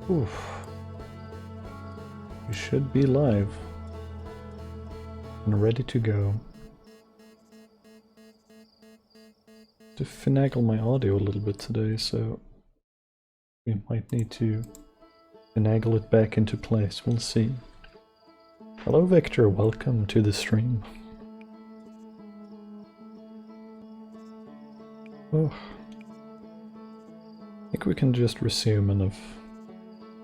Oof. You should be live and ready to go. To finagle my audio a little bit today, so we might need to finagle it back into place. We'll see. Hello Victor, welcome to the stream. Oh. I think we can just resume, and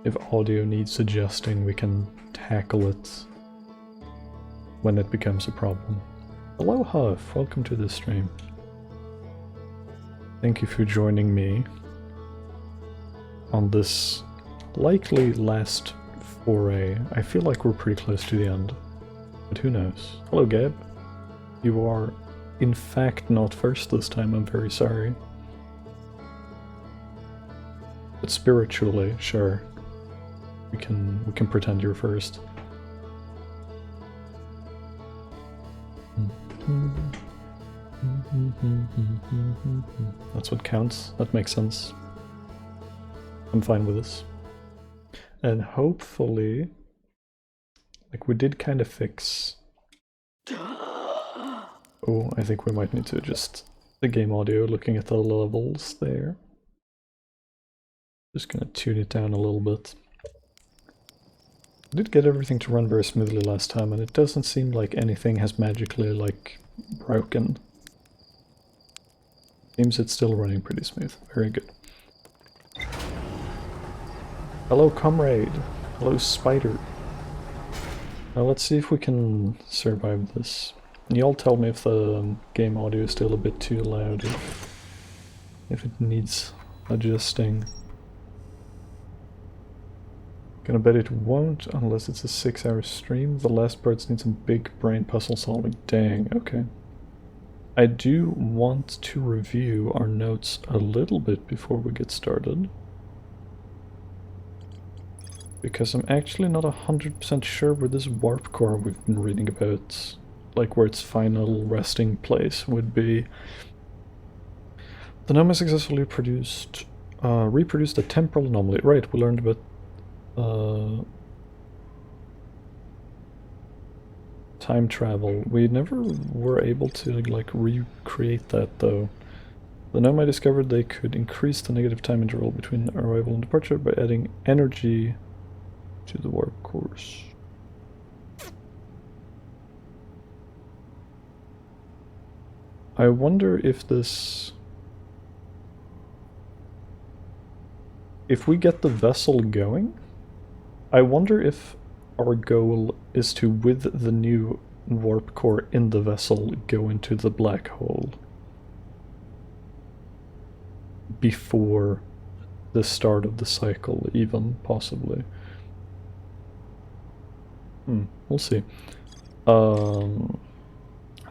if audio needs adjusting, we can tackle it when it becomes a problem. Hello Huff, welcome to the stream. Thank you for joining me on this likely last foray. I feel like we're pretty close to the end, but who knows. Hello Gab. You are in fact not first this time, I'm very sorry. But spiritually, sure. We can pretend you're first. That's what counts. That makes sense. I'm fine with this. And hopefully, like, we did kind of fix... Oh, I think we might need to adjust the game audio looking at the levels there. Just gonna tune it down a little bit. I did get everything to run very smoothly last time, and it doesn't seem like anything has magically, like, broken. Seems it's still running pretty smooth. Very good. Hello, comrade. Hello, spider. Now let's see if we can survive this. Y'all tell me if the game audio is still a bit too loud, if it needs adjusting. Gonna bet it won't unless it's a 6-hour stream. The last parts need some big brain puzzle solving. Dang, okay. I do want to review our notes a little bit before we get started, because I'm actually not 100% sure where this warp core we've been reading about, like where its final resting place would be. The Noma successfully reproduced a temporal anomaly. Right, we learned about time travel. We never were able to, like, recreate that though. The Noma discovered they could increase the negative time interval between arrival and departure by adding energy to the warp course. I wonder if this... If we get the vessel going, I wonder if our goal is to, with the new warp core in the vessel, go into the black hole before the start of the cycle, even, possibly. We'll see. The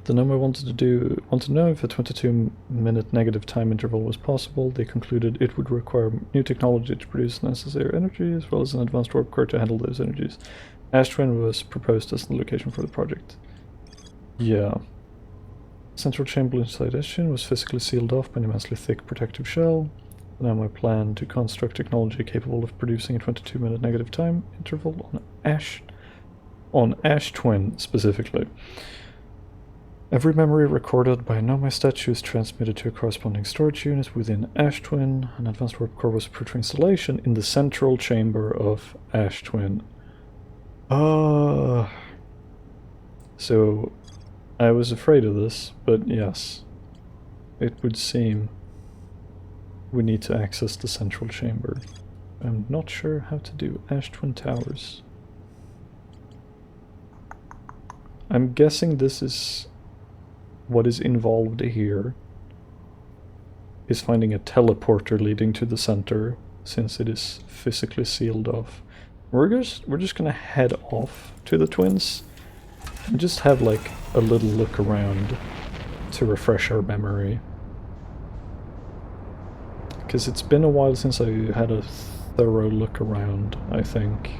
Noma wanted to know if a 22-minute negative time interval was possible. They concluded it would require new technology to produce necessary energy, as well as an advanced warp core to handle those energies. Ash Twin was proposed as the location for the project. Yeah. Central chamber inside Ash Twin was physically sealed off by an immensely thick protective shell. Now my plan to construct technology capable of producing a 22-minute negative time interval on Ash Twin specifically. Every memory recorded by a Noma statue is transmitted to a corresponding storage unit within Ash Twin. An advanced warp core was put for installation in the central chamber of Ash Twin. So I was afraid of this, but yes, it would seem we need to access the central chamber. I'm not sure how to do Ash Twin Towers. I'm guessing this is what is involved here, is finding a teleporter leading to the center, since it is physically sealed off. We're just gonna head off to the twins and just have like a little look around to refresh our memory. Because it's been a while since I had a thorough look around, I think.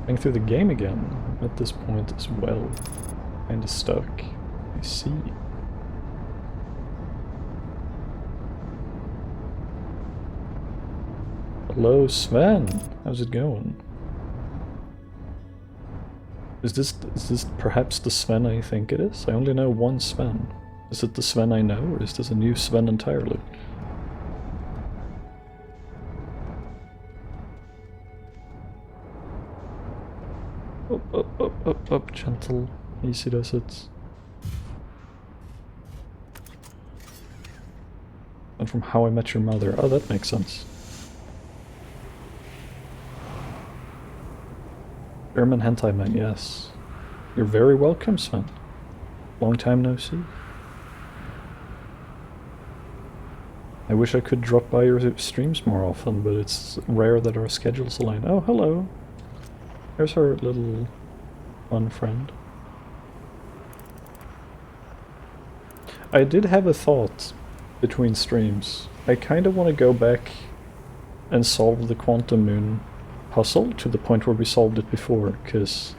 Going through the game again at this point as well. Kinda stuck. I see. Hello, Sven. How's it going? Is this perhaps the Sven I think it is? I only know one Sven. Is it the Sven I know, or is this a new Sven entirely? Up, up, up, up, up, gentle. Easy does it. And from How I Met Your Mother. Oh, that makes sense. German hentai man, yes. You're very welcome, Sven. Long time no see. I wish I could drop by your streams more often, but it's rare that our schedules align. Oh, hello. There's our little fun friend. I did have a thought between streams. I kind of want to go back and solve the Quantum Moon puzzle to the point where we solved it before, because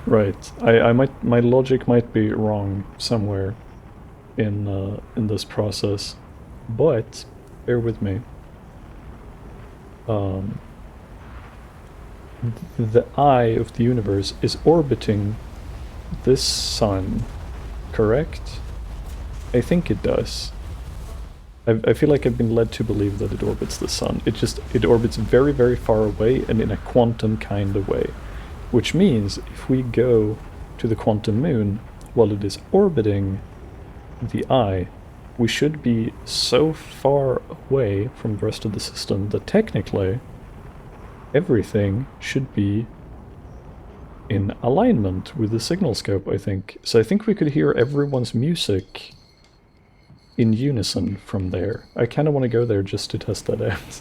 right, my logic might be wrong somewhere in this process, but bear with me. The eye of the universe is orbiting this sun, correct? I think it does. I feel like I've been led to believe that it orbits the sun. It orbits very, very far away and in a quantum kind of way. Which means if we go to the quantum moon while it is orbiting the eye, we should be so far away from the rest of the system that technically everything should be in alignment with the signal scope, I think. So I think we could hear everyone's music in unison from there. I kind of want to go there just to test that out.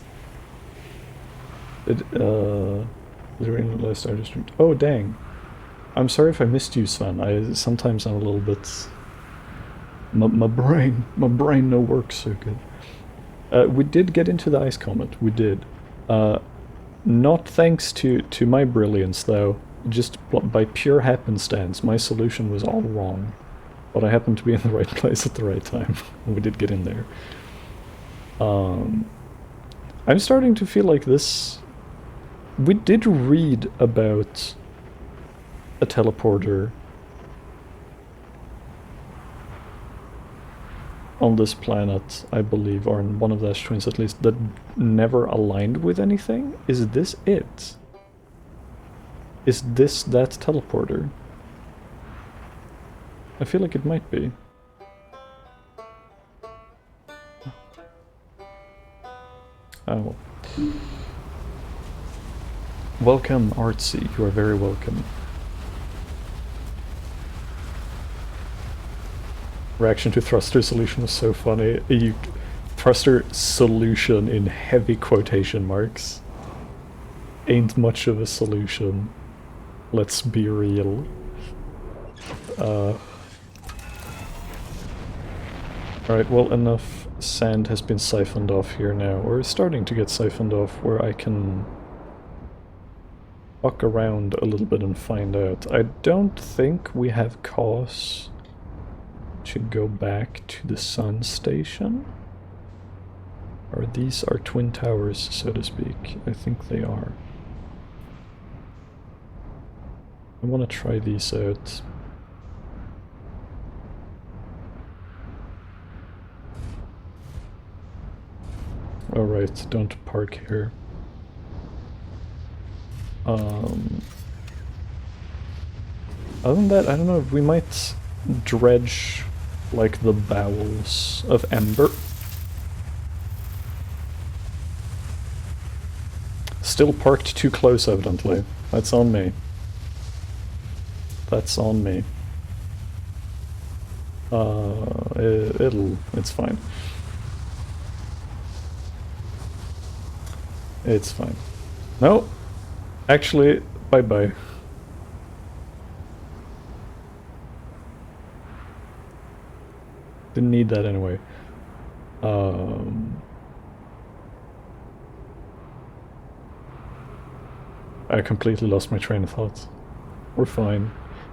Oh, dang. I'm sorry if I missed you, Sven. Sometimes I'm a little bit... My brain no works so good. We did get into the ice comet, we did. Not thanks to my brilliance, though. Just by pure happenstance, my solution was all wrong. But I happened to be in the right place at the right time. We did get in there. I'm starting to feel like this... We did read about a teleporter on this planet, I believe, or in one of the Ash Twins at least, that never aligned with anything? Is this it? Is this that teleporter? I feel like it might be. Oh. Welcome, Artsy. You are very welcome. Reaction to thruster solution was so funny. Thruster solution in heavy quotation marks. Ain't much of a solution. Let's be real. Alright, well, enough sand has been siphoned off here now, or is starting to get siphoned off, where I can walk around a little bit and find out. I don't think we have cause to go back to the sun station. Or these are twin towers, so to speak. I think they are. I want to try these out. Alright, don't park here. Other than that, I don't know, we might dredge, like, the bowels of Ember. Still parked too close, evidently. That's on me. That's on me. It's fine. It's fine. No, actually, bye-bye. Didn't need that anyway. I completely lost my train of thought. We're fine.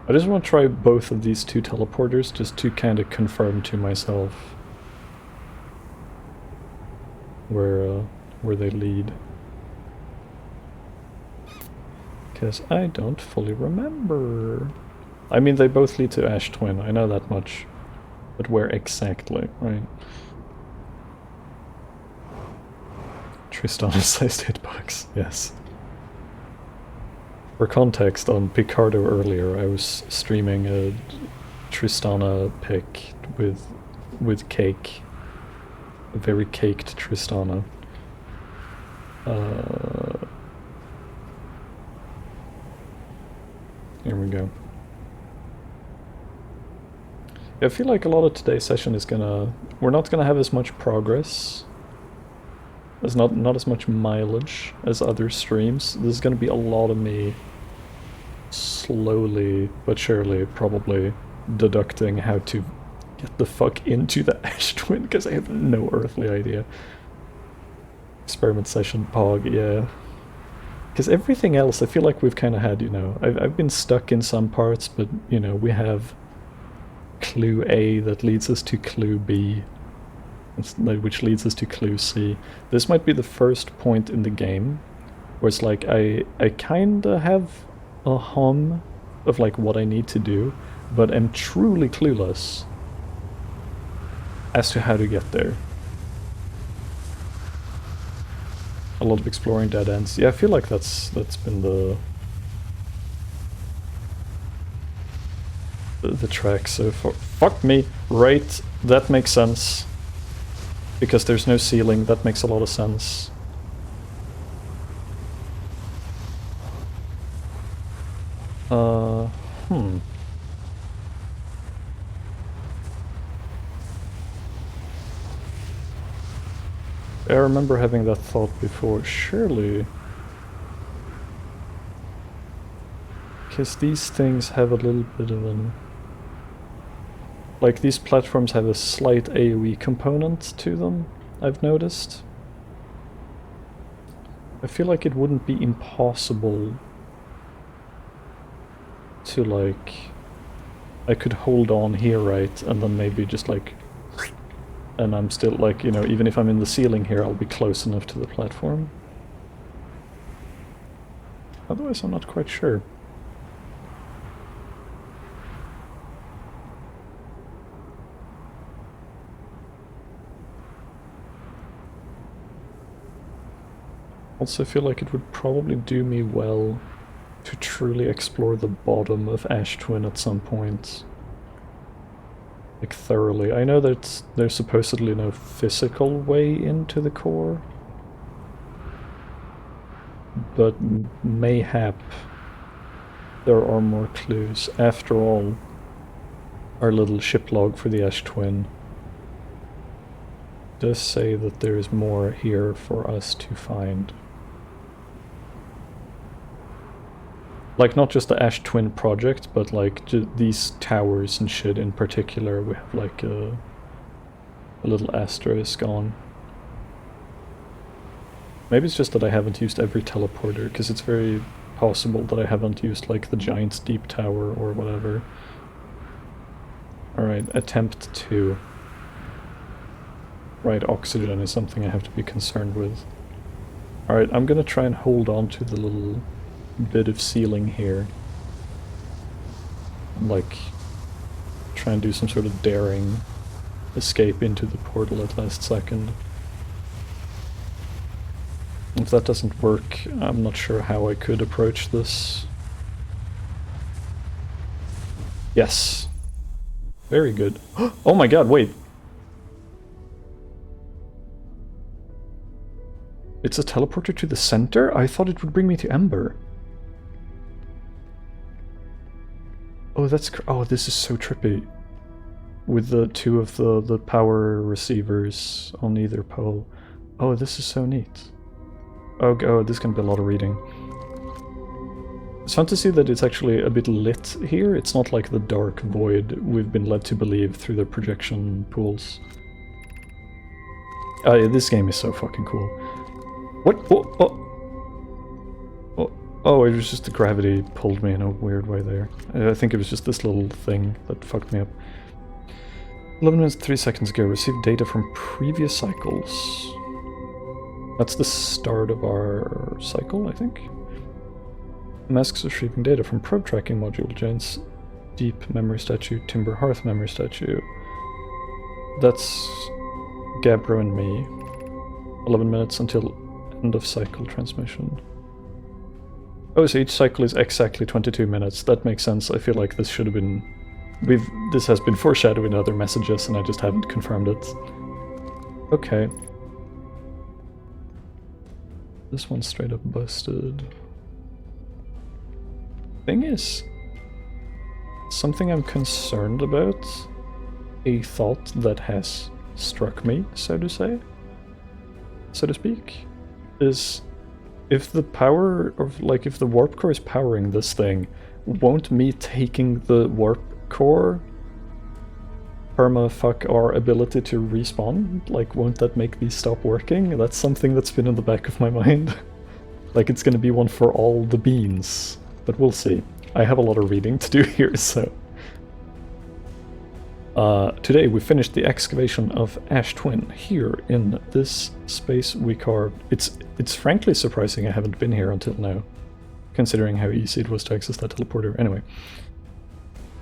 I just want to try both of these two teleporters just to kind of confirm to myself where they lead. Because I don't fully remember. I mean, they both lead to Ash Twin, I know that much. But where exactly, right? Tristana-sized hitbox, yes. For context, on Picardo earlier, I was streaming a Tristana pick with cake. A very caked Tristana. Here we go. Yeah, I feel like a lot of today's session is gonna... We're not gonna have as much progress. There's not as much mileage as other streams. This is gonna be a lot of me slowly but surely probably deducting how to get the fuck into the Ash Twin, because I have no earthly idea. Experiment session, Pog, yeah. Because everything else I feel like we've kind of had, you know, I've been stuck in some parts, but, you know, we have clue A that leads us to clue B, which leads us to clue C. This might be the first point in the game where it's like I kinda have a hum of like what I need to do, but am truly clueless as to how to get there. A lot of exploring dead ends. Yeah, I feel like that's been the track so far. Fuck me, right, that makes sense. Because there's no ceiling, that makes a lot of sense. I remember having that thought before, surely. Because these things have a little bit of an... Like, these platforms have a slight AoE component to them, I've noticed. I feel like it wouldn't be impossible to, like... I could hold on here, right, and then maybe just, like... And I'm still, like, you know, even if I'm in the ceiling here, I'll be close enough to the platform. Otherwise, I'm not quite sure. Also, I feel like it would probably do me well to truly explore the bottom of Ash Twin at some point. Like, thoroughly. I know that there's supposedly no physical way into the core, but mayhap there are more clues. After all, our little ship log for the Ash Twin does say that there is more here for us to find. Like, not just the Ash Twin project, but like these towers and shit in particular, we have like a little asterisk on. Maybe it's just that I haven't used every teleporter, because it's very possible that I haven't used like the giant deep tower or whatever. Alright, attempt 2. Right, oxygen is something I have to be concerned with. Alright, I'm gonna try and hold on to the little bit of ceiling here. Like, try and do some sort of daring escape into the portal at last second. If that doesn't work, I'm not sure how I could approach this. Yes. Very good. Oh my god, wait! It's a teleporter to the center? I thought it would bring me to Ember. Oh, oh, this is so trippy. With the two of the power receivers on either pole. Oh, this is so neat. Oh, this can be a lot of reading. It's fun to see that it's actually a bit lit here. It's not like the dark void we've been led to believe through the projection pools. Oh yeah, this game is so fucking cool. What? Oh, it was just the gravity pulled me in a weird way there. I think it was just this little thing that fucked me up. 11 minutes 3 seconds ago, received data from previous cycles. That's the start of our cycle, I think. Masks retrieving data from probe tracking module, Giant's Deep memory statue, Timber Hearth memory statue. That's Gabbro and me. 11 minutes until end of cycle transmission. Oh, so each cycle is exactly 22 minutes. That makes sense. I feel like this should have been... This has been foreshadowed in other messages and I just haven't confirmed it. Okay. This one's straight up busted. Thing is, something I'm concerned about, a thought that has struck me, so to say, so to speak, is if the power of, like, if the warp core is powering this thing, won't me taking the warp core perma-fuck our ability to respawn? Like, won't that make these stop working? That's something that's been in the back of my mind. Like, it's gonna be one for all the beans. But we'll see. I have a lot of reading to do here, so... today we finished the excavation of Ash Twin. Here, in this space we carved... It's frankly surprising I haven't been here until now, considering how easy it was to access that teleporter. Anyway.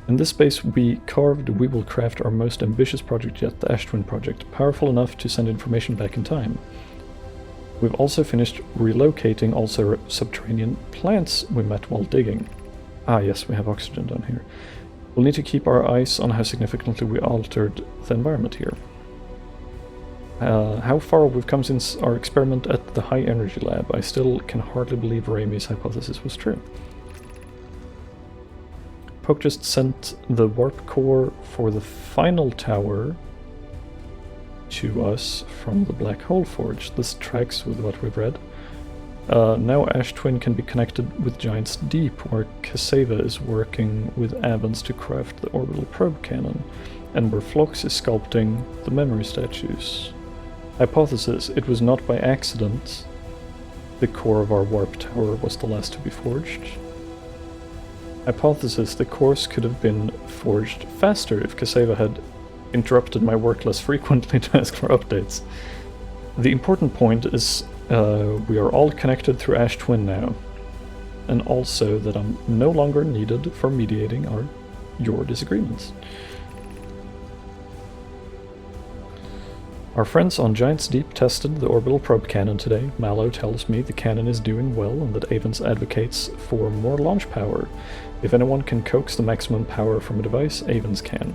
In this space we will craft our most ambitious project yet, the Ash Twin project, powerful enough to send information back in time. We've also finished relocating all subterranean plants we met while digging. Ah yes, we have oxygen down here. We'll need to keep our eyes on how significantly we altered the environment here. How far we've come since our experiment at the high energy lab, I still can hardly believe Raimi's hypothesis was true. Poke just sent the warp core for the final tower to us from the Black Hole Forge. This tracks with what we've read. Now Ash Twin can be connected with Giant's Deep, where Caseva is working with Avans to craft the orbital probe cannon, and where Phlox is sculpting the memory statues. Hypothesis: it was not by accident the core of our warp tower was the last to be forged. Hypothesis: the cores could have been forged faster if Caseva had interrupted my work less frequently to ask for updates. The important point is we are all connected through Ash Twin now, and also that I'm no longer needed for mediating your disagreements. Our friends on Giant's Deep tested the orbital probe cannon today. Mallow tells me the cannon is doing well and that Avans advocates for more launch power. If anyone can coax the maximum power from a device, Avans can.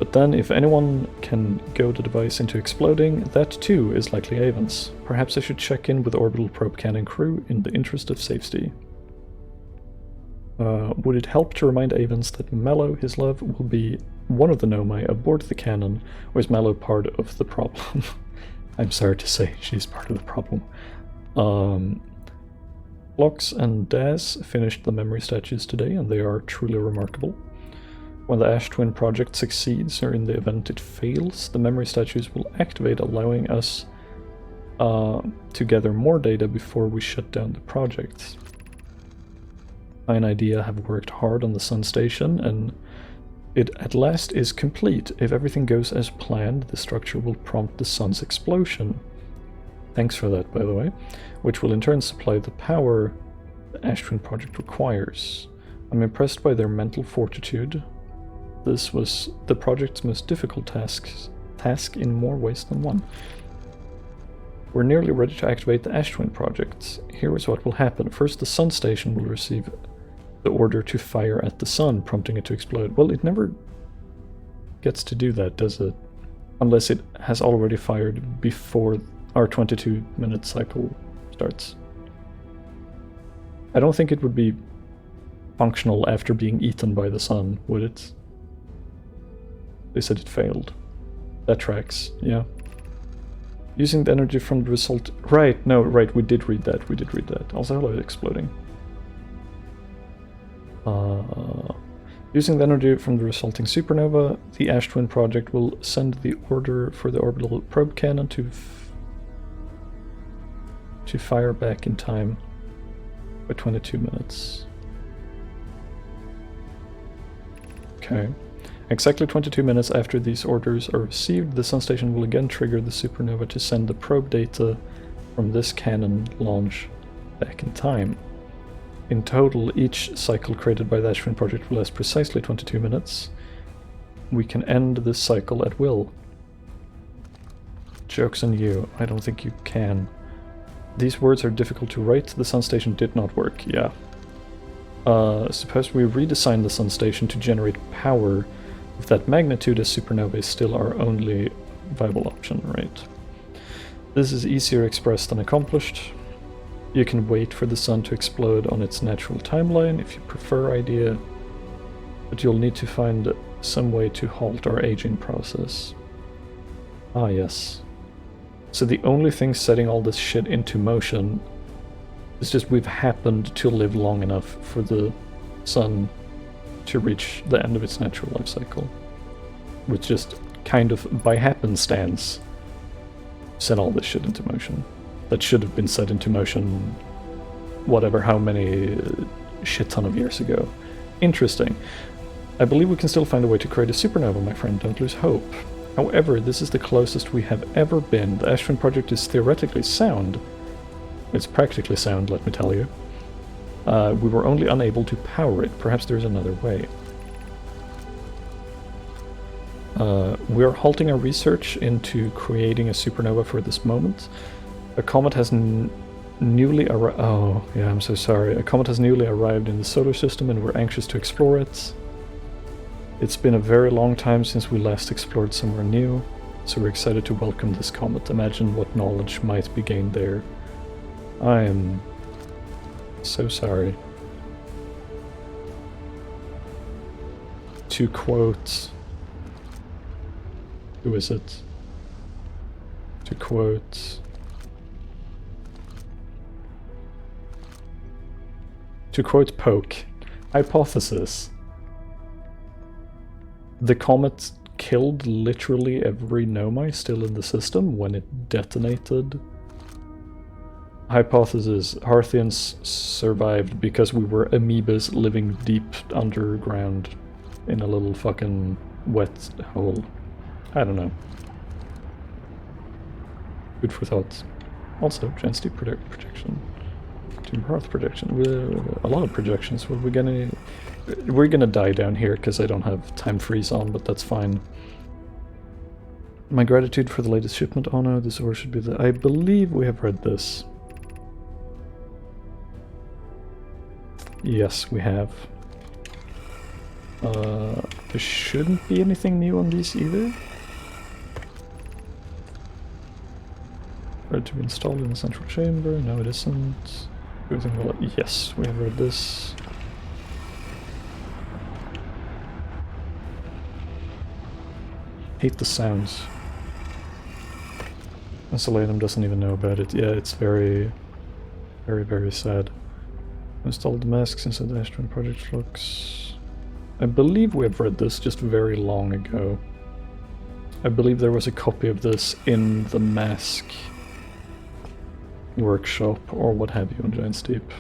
But then, if anyone can goad the device into exploding, that too is likely Avans. Perhaps I should check in with the orbital probe cannon crew in the interest of safety. Would it help to remind Avans that Mallow, his love, will be one of the Nomai aboard the cannon, or is Mallow part of the problem? I'm sorry to say, she's part of the problem. Phlox and Daz finished the memory statues today, and they are truly remarkable. When the Ash Twin project succeeds, or in the event it fails, the memory statues will activate, allowing us to gather more data before we shut down the project. I and Idea have worked hard on the Sun Station, and it at last is complete. If everything goes as planned, the structure will prompt the Sun's explosion. Thanks for that, by the way. Which will in turn supply the power the Ash Twin project requires. I'm impressed by their mental fortitude. This was the project's most difficult task in more ways than one. We're nearly ready to activate the Ash Twin project. Here is what will happen. First, the Sun Station will receive the order to fire at the Sun, prompting it to explode. Well, it never gets to do that, does it? Unless it has already fired before our 22-minute cycle starts. I don't think it would be functional after being eaten by the Sun, would it? They said it failed. That tracks, yeah. Using the energy from the result... Right, no, right, we did read that, Also, hello, exploding. Using the energy from the resulting supernova, the Ash Twin project will send the order for the orbital probe cannon to fire back in time for 22 minutes. Okay. Exactly 22 minutes after these orders are received, the Sun Station will again trigger the supernova to send the probe data from this cannon launch back in time. In total, each cycle created by the Ash Twin project will last precisely 22 minutes. We can end this cycle at will. Joke's on you. I don't think you can. These words are difficult to write. The Sun Station did not work. Yeah. Suppose we redesign the Sun Station to generate power of that magnitude, as supernova is still our only viable option, right? This is easier expressed than accomplished. You can wait for the sun to explode on its natural timeline if you prefer idea, but you'll need to find some way to halt our aging process. Ah, yes. So the only thing setting all this shit into motion is just we've happened to live long enough for the sun to reach the end of its natural life cycle, which just kind of by happenstance set all this shit into motion. That should have been set into motion whatever how many shit ton of years ago. Interesting. I believe we can still find a way to create a supernova, my friend, don't lose hope. However, this is the closest we have ever been. The Ash Twin project is theoretically sound. It's practically sound, let me tell you. We were only unable to power it. Perhaps there's another way. We're halting our research into creating a supernova for this moment. A comet has newly arrived. Oh, yeah, I'm so sorry. A comet has newly arrived in the solar system and we're anxious to explore it. It's been a very long time since we last explored somewhere new, so we're excited to welcome this comet. Imagine what knowledge might be gained there. I am so sorry. To quote... Who is it? To quote... To quote Poke, hypothesis. The comet killed literally every Nomai still in the system when it detonated. Hypothesis, Harthians survived because we were amoebas living deep underground in a little fucking wet hole. I don't know. Good for thought. Also, Giant Steep projection. Team Hearth projection. A lot of projections. Well, we're gonna die down here because I don't have time freeze on, but that's fine. My gratitude for the latest shipment. Oh no, this ore should be the... I believe we have read this. Yes, we have. There shouldn't be anything new on these either. Ready to be installed in the central chamber. No, it isn't. Everything will... Yes, we have read this. Hate the sounds. Insulatum doesn't even know about it. Yeah, it's very, very sad. Installed the masks inside the Ash Twin project flux. I believe we have read this just very long ago. I believe there was a copy of this in the mask workshop or what have you on Giant Steep.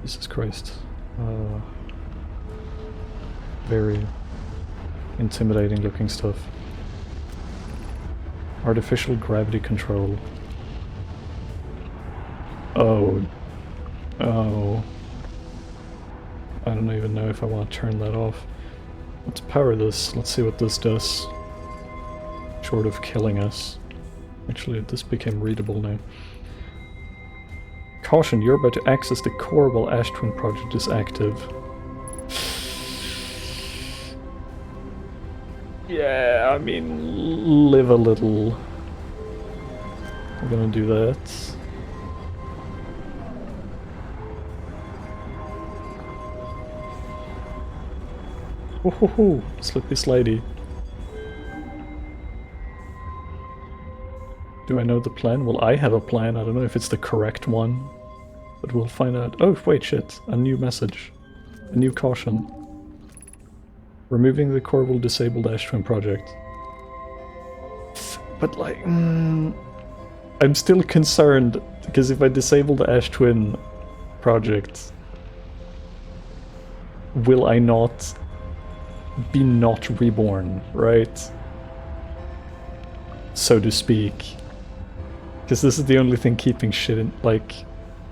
Jesus Christ. Very intimidating looking stuff. Artificial gravity control. Oh. I don't even know if I want to turn that off. Let's power this. Let's see what this does. Short of killing us. Actually, this became readable now. Caution, you're about to access the core while Ash Twin project is active. Yeah, I mean, live a little. We're gonna do that. Woohoo! Slippy slidey. Do I know the plan? Well, I have a plan. I don't know if it's the correct one, but we'll find out. Oh, wait, shit. A new message. A new caution. Removing the core will disable the Ash Twin project. But, like, I'm still concerned, because if I disable the Ash Twin project, will I not be not reborn, right? So to speak. Because this is the only thing keeping shit in, like,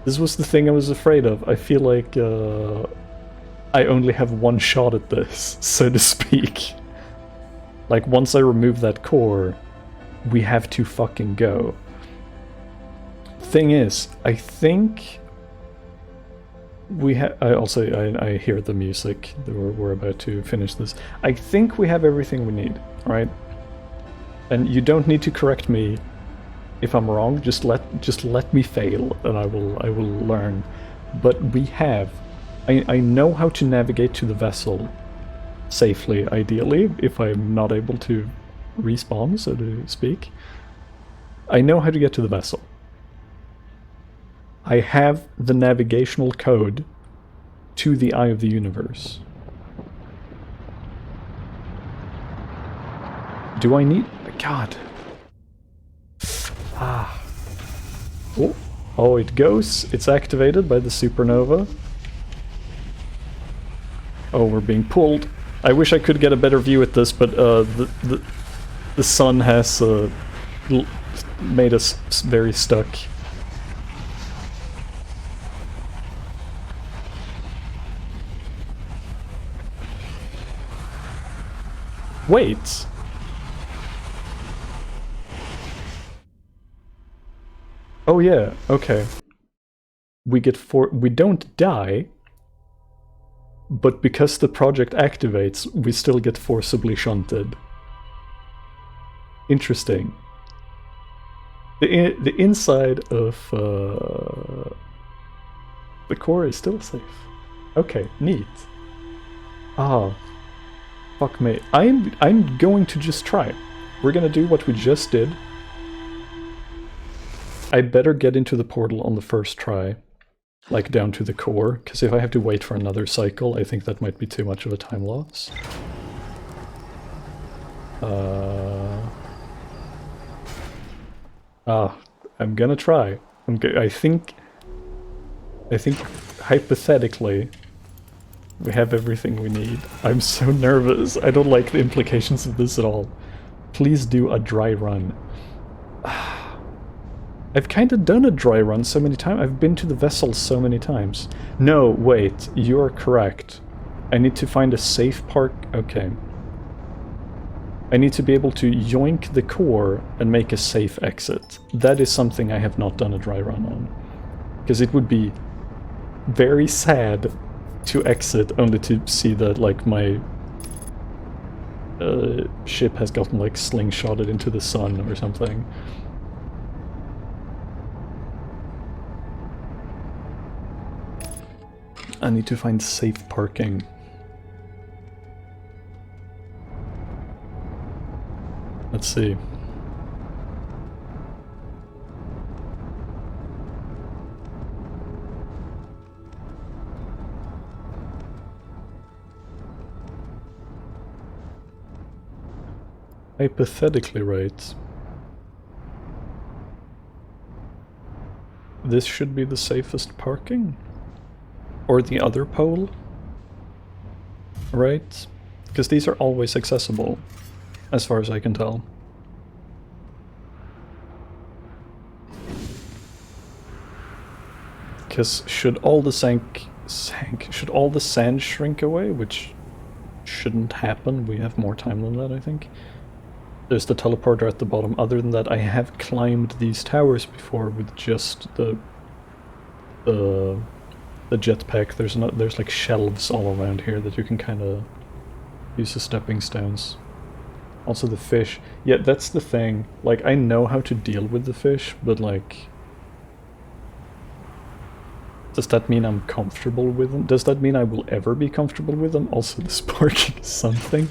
this was the thing I was afraid of. I feel like I only have one shot at this, so to speak. Like, once I remove that core, we have to fucking go. Thing is, I think we have. I hear the music. We're about to finish this. I think we have everything we need, right? And you don't need to correct me if I'm wrong. Just let me fail, and I will learn. But we have. I know how to navigate to the vessel safely, ideally, if I'm not able to respawn, so to speak. I know how to get to the vessel. I have the navigational code to the Eye of the Universe. Do I need... God. Ah. Oh, it goes. It's activated by the supernova. Oh, we're being pulled. I wish I could get a better view at this, but the sun has made us very stuck. Wait. Oh yeah, okay. We don't die, but because the project activates, we still get forcibly shunted. Interesting. The inside of the core is still safe. Okay, neat. Ah, fuck me. I'm going to just try. We're gonna do what we just did. I better get into the portal on the first try, like down to the core, because if I have to wait for another cycle, I think that might be too much of a time loss. I'm gonna try. I think hypothetically, we have everything we need. I'm so nervous. I don't like the implications of this at all. Please do a dry run. I've kind of done a dry run so many times. I've been to the vessel so many times. No, wait. You're correct. I need to find a safe park. Okay. I need to be able to yoink the core and make a safe exit. That is something I have not done a dry run on. Because it would be very sad to exit only to see that, like, my ship has gotten, like, slingshotted into the sun or something. I need to find safe parking. Let's see. Hypothetically, right? This should be the safest parking? Or the other pole? Right? Because these are always accessible, as far as I can tell. Because should all the should all the sand shrink away, which shouldn't happen, we have more time than that, I think. There's the teleporter at the bottom. Other than that, I have climbed these towers before with just the jetpack. There's like shelves all around here that you can kind of use as stepping stones. Also the fish. Yeah, that's the thing. Like, I know how to deal with the fish, but like, does that mean I'm comfortable with them? Does that mean I will ever be comfortable with them? Also, this parking is something.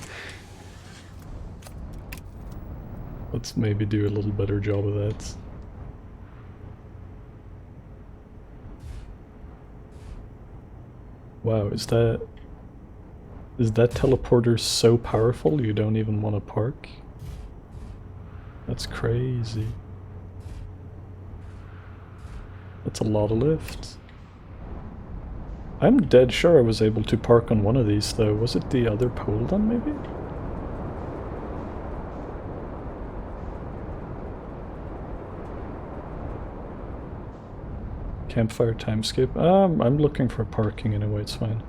Let's maybe do a little better job of that. Wow, is that teleporter so powerful you don't even want to park? That's crazy. That's a lot of lift. I'm dead sure I was able to park on one of these though. Was it the other pole then maybe? Campfire time skip. I'm looking for parking anyway, it's fine.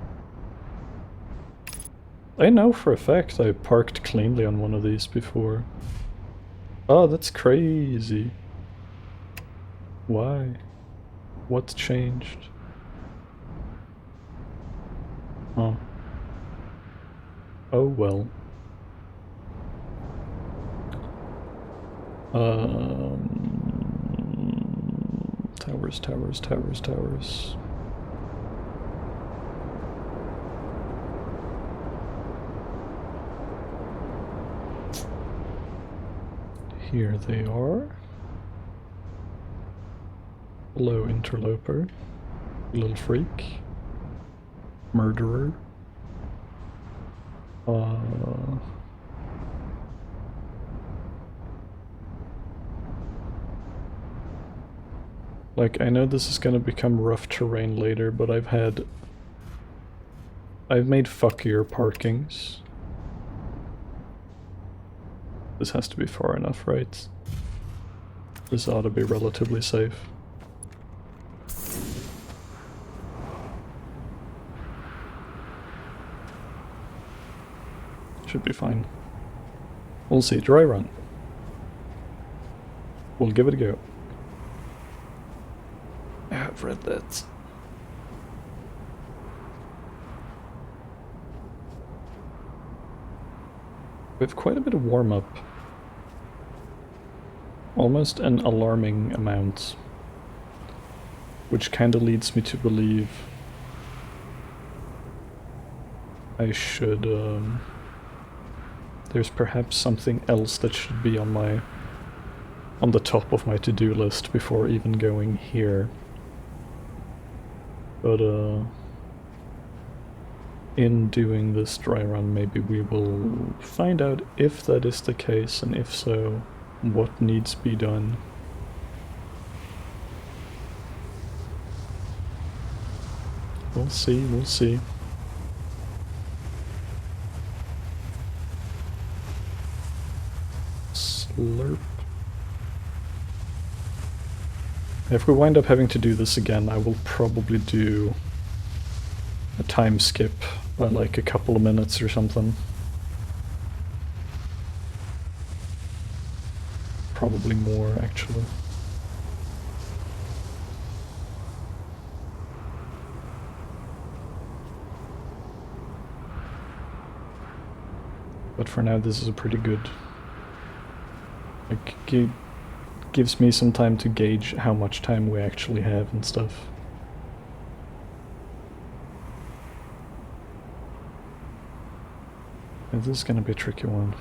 I know for a fact I parked cleanly on one of these before. Oh, that's crazy. Why? What's changed? Oh. Oh well. Towers, towers, towers, towers. Here they are. Hello, interloper. You little freak. Murderer. Like, I know this is gonna become rough terrain later, but I've made fuckier parkings. This has to be far enough, right? This ought to be relatively safe. Should be fine. We'll see. Dry run. We'll give it a go. I've read that. We have quite a bit of warm-up. Almost an alarming amount. Which kinda leads me to believe I should, there's perhaps something else that should be on the top of my to-do list before even going here. But, in doing this dry run, maybe we will find out if that is the case, and if so, what needs to be done. We'll see, we'll see. Slurp. If we wind up having to do this again, I will probably do a time skip by like a couple of minutes or something. Probably more, actually. But for now, this is a pretty good... like, gives me some time to gauge how much time we actually have and stuff. And this is gonna be a tricky one.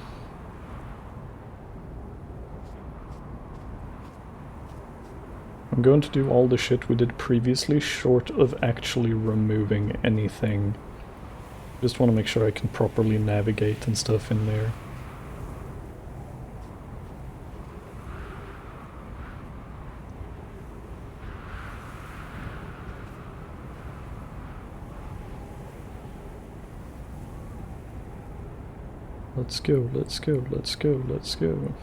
I'm going to do all the shit we did previously, short of actually removing anything. Just want to make sure I can properly navigate and stuff in there. Let's go, let's go, let's go, let's go.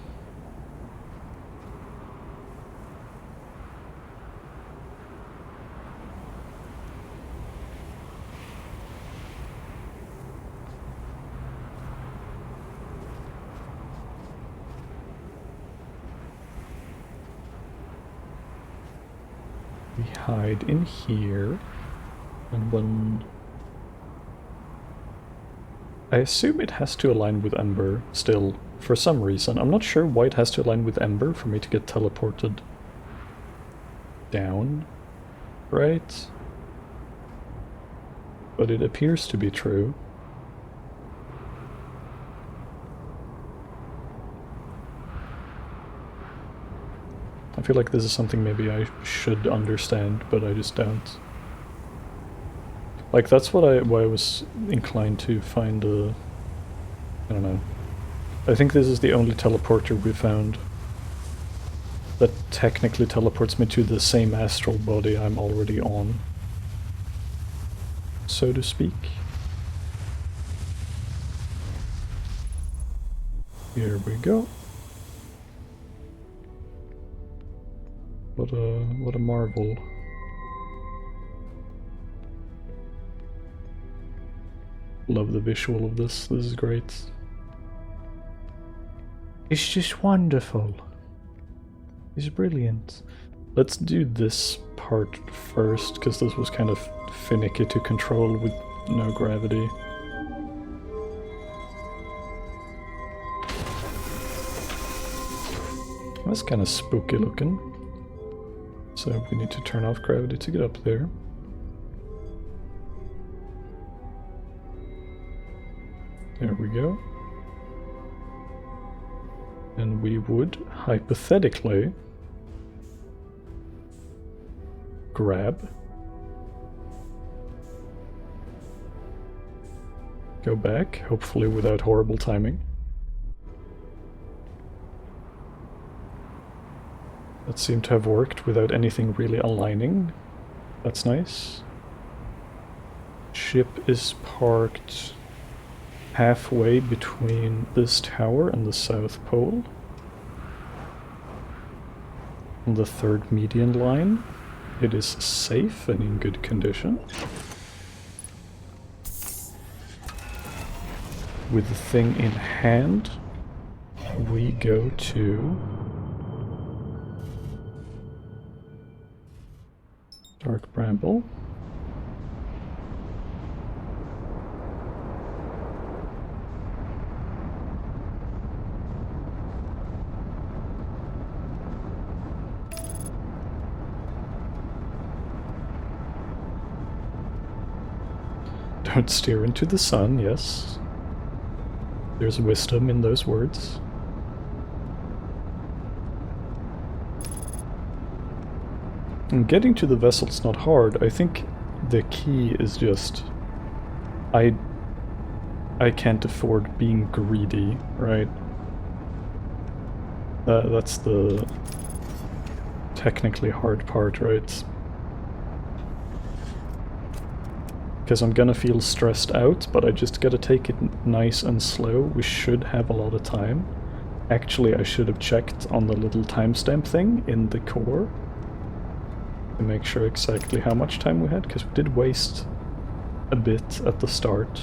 We hide in here, and when... I assume it has to align with Ember still, for some reason. I'm not sure why it has to align with Ember for me to get teleported down, right? But it appears to be true. feel like this is something maybe I should understand, but I just don't. Like, that's why I was inclined to find a... I don't know. I think this is the only teleporter we found that technically teleports me to the same astral body I'm already on, so to speak. Here we go. What a marvel. Love the visual of this. This is great. It's just wonderful. It's brilliant. Let's do this part first, because this was kind of finicky to control with no gravity. That's kind of spooky looking. So we need to turn off gravity to get up there. There we go. And we would, hypothetically, grab, go back, hopefully without horrible timing. That seemed to have worked without anything really aligning. That's nice. Ship is parked halfway between this tower and the South Pole. On the third median line. It is safe and in good condition. With the thing in hand, we go to Dark Bramble. Don't steer into the sun, yes. There's wisdom in those words. And getting to the vessel's not hard. I think the key is just... I can't afford being greedy, right? That's the technically hard part, right? Because I'm gonna feel stressed out, but I just gotta take it nice and slow. We should have a lot of time. Actually, I should have checked on the little timestamp thing in the core to make sure exactly how much time we had, because we did waste a bit at the start.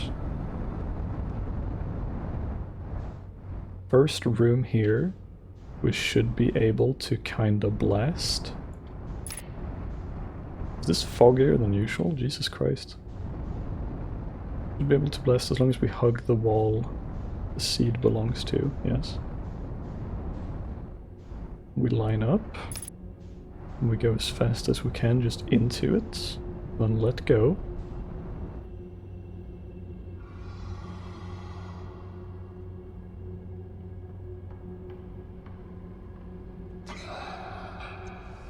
First room here, we should be able to kinda blast. Is this foggier than usual? Jesus Christ. Should be able to blast as long as we hug the wall the seed belongs to, yes. We line up. And we go as fast as we can just into it. Then let go.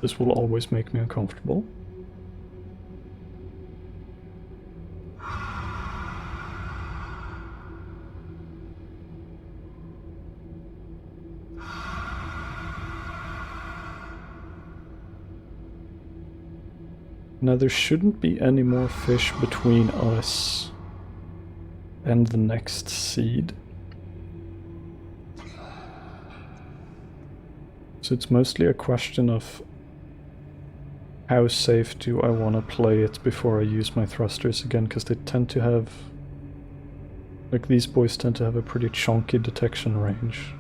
This will always make me uncomfortable. Now there shouldn't be any more fish between us and the next seed. So it's mostly a question of how safe do I want to play it before I use my thrusters again, because they tend to have... like, these boys tend to have a pretty chunky detection range.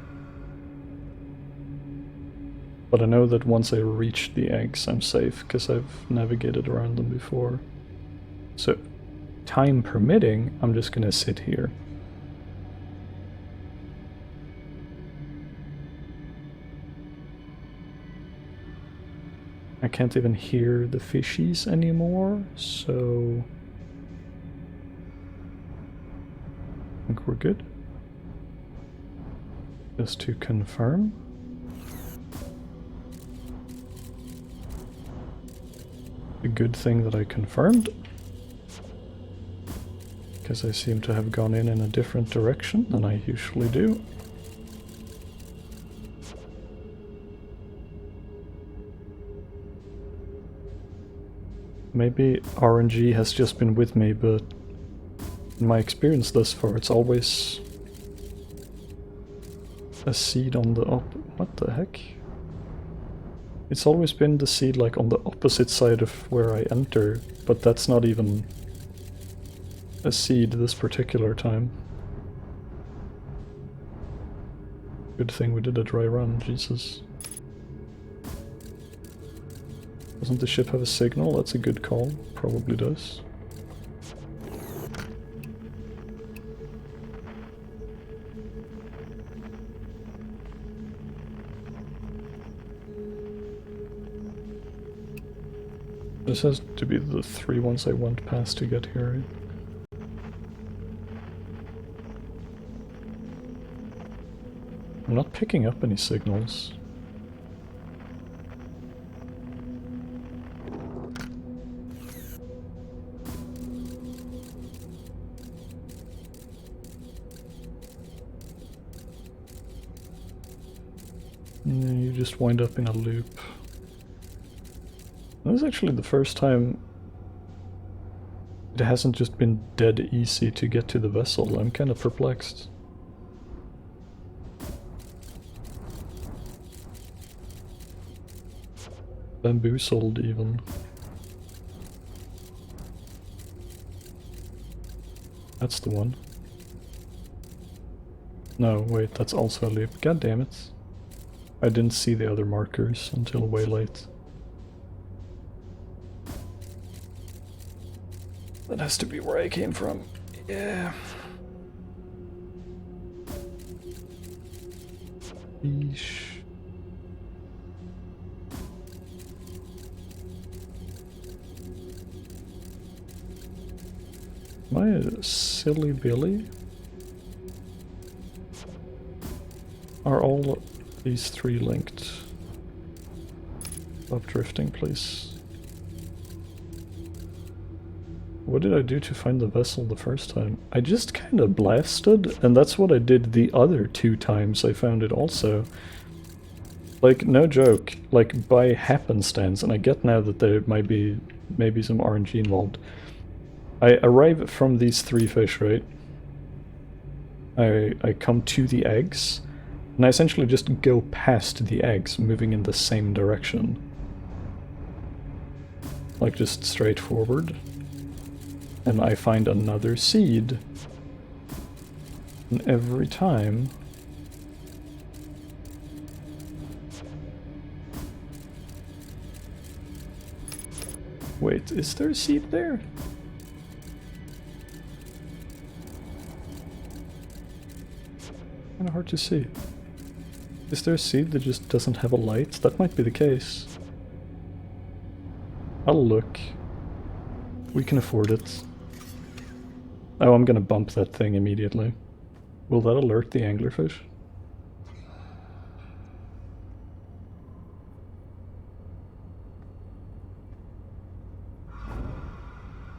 But I know that once I reach the eggs, I'm safe, because I've navigated around them before. So, time permitting, I'm just gonna sit here. I can't even hear the fishies anymore, so... I think we're good. Just to confirm. A good thing that I confirmed. Because I seem to have gone in a different direction than I usually do. Maybe RNG has just been with me, but in my experience thus far, it's always a seed on the what the heck? It's always been the seed like on the opposite side of where I enter, but that's not even a seed this particular time. Good thing we did a dry run, Jesus. Doesn't the ship have a signal? That's a good call. Probably does. This has to be the 3 ones I went past to get here, right? I'm not picking up any signals. Yeah, you just wind up in a loop. This is actually the first time it hasn't just been dead easy to get to the vessel. I'm kind of perplexed. Bamboozled even. That's the one. No, wait, that's also a loop. God damn it. I didn't see the other markers until way late. That has to be where I came from. Yeah. Yeesh. Am I a silly Billy? Are all these 3 linked? Stop drifting, please. What did I do to find the vessel the first time? I just kind of blasted, and that's what I did the other 2 times I found it also. Like, no joke, like by happenstance, and I get now that there might be maybe some RNG involved. I arrive from these 3 fish, right? I come to the eggs, and I essentially just go past the eggs, moving in the same direction. Like, just straight forward. And I find another seed. And every time... Wait, is there a seed there? Kinda hard to see. Is there a seed that just doesn't have a light? That might be the case. I'll look. We can afford it. Oh, I'm gonna bump that thing immediately. Will that alert the anglerfish?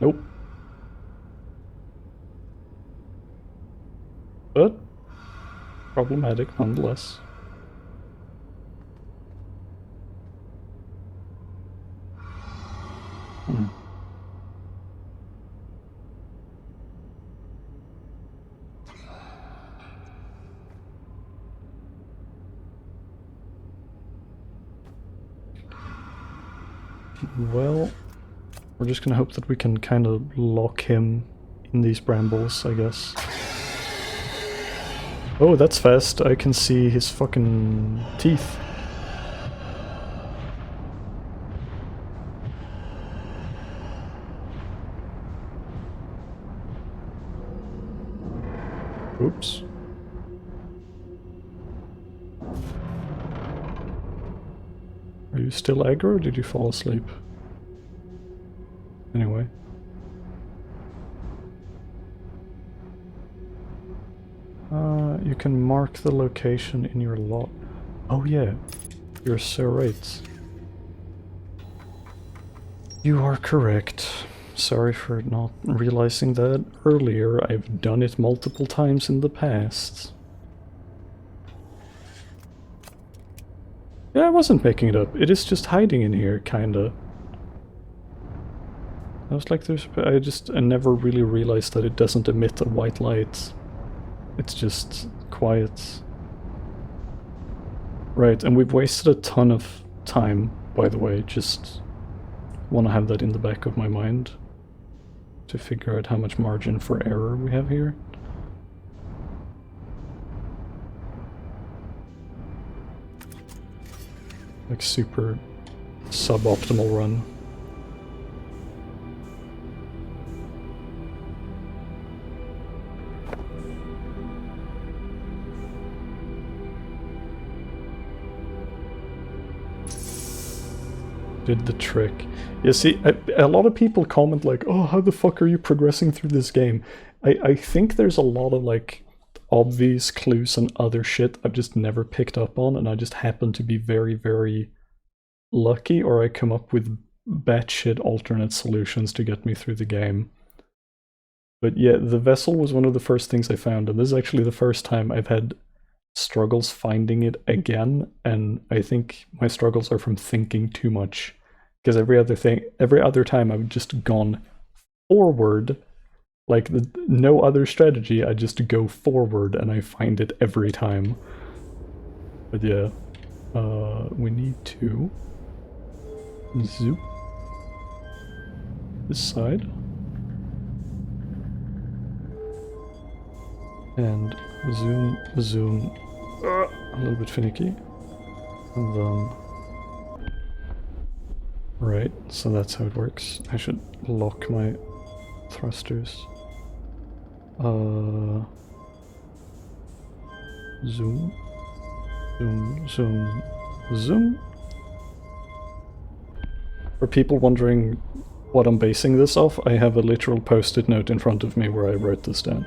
Nope. But problematic nonetheless. Well, we're just gonna hope that we can kind of lock him in these brambles, I guess. Oh, that's fast. I can see his fucking teeth. Oops. Are you still aggro or did you fall asleep? Anyway. You can mark the location in your log. Oh yeah, you're so right. You are correct. Sorry for not realizing that earlier. I've done it multiple times in the past. Yeah, I wasn't making it up. It is just hiding in here, kinda. I was like, I never really realized that it doesn't emit a white light. It's just quiet. Right, and we've wasted a ton of time, by the way, just want to have that in the back of my mind to figure out how much margin for error we have here. Like super suboptimal run. Did the trick. You see, a lot of people comment like, oh, how the fuck are you progressing through this game? I think there's a lot of like obvious clues and other shit I've just never picked up on, and I just happen to be very, very lucky, or I come up with batshit alternate solutions to get me through the game. But yeah, the vessel was one of the first things I found, and this is actually the first time I've had struggles finding it again, and I think my struggles are from thinking too much. Because every other time I've just gone forward, like no other strategy, I just go forward and I find it every time. But yeah, we need to zoom this side and zoom, a little bit finicky, and then right, so that's how it works. I should lock my thrusters. Zoom, zoom, zoom, zoom. For people wondering what I'm basing this off, I have a literal post-it note in front of me where I wrote this down.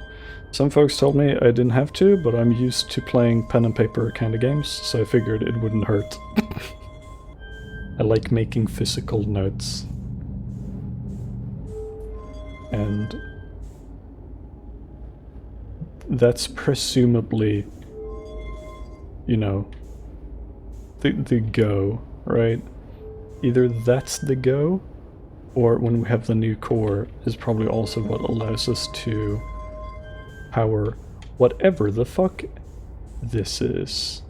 Some folks told me I didn't have to, but I'm used to playing pen and paper kind of games, so I figured it wouldn't hurt. I like making physical notes. And that's presumably, you know, the go, right? Either that's the go, or when we have the new core is probably also what allows us to power whatever the fuck this is.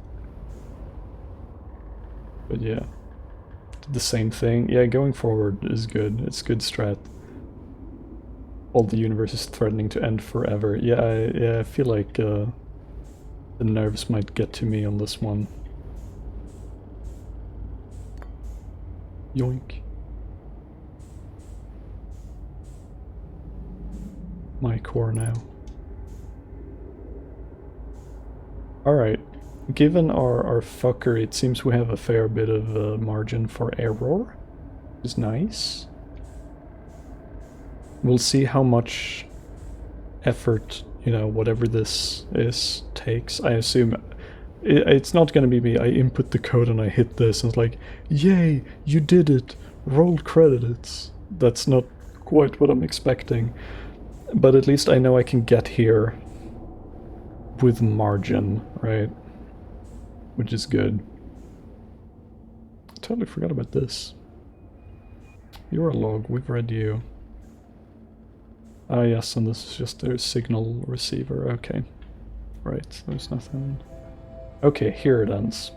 But yeah. The same thing. Yeah, going forward is good. It's good strat. All the universe is threatening to end forever. Yeah, I feel like the nerves might get to me on this one. Yoink. My core now. Alright. Given our fucker, it seems we have a fair bit of margin for error. Is nice. We'll see how much effort, you know, whatever this is, takes. I assume it's not going to be me. I input the code and I hit this and it's like, yay, you did it. Roll credits. That's not quite what I'm expecting. But at least I know I can get here with margin, right? Which is good. Totally forgot about this. You're a log, we've read you. Ah yes, and this is just their signal receiver, okay. Right, there's nothing. Okay, here it ends.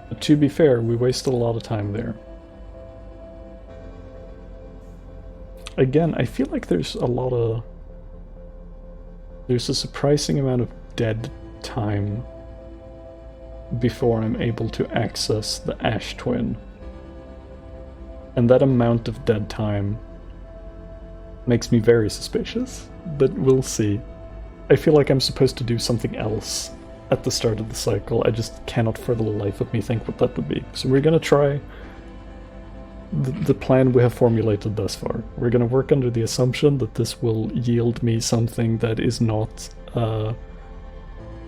But to be fair, we wasted a lot of time there. Again, I feel like there's a surprising amount of dead time before I'm able to access the Ash Twin. And that amount of dead time makes me very suspicious, but we'll see. I feel like I'm supposed to do something else at the start of the cycle. I just cannot for the life of me think what that would be. So we're gonna try the plan we have formulated thus far. We're gonna work under the assumption that this will yield me something that is not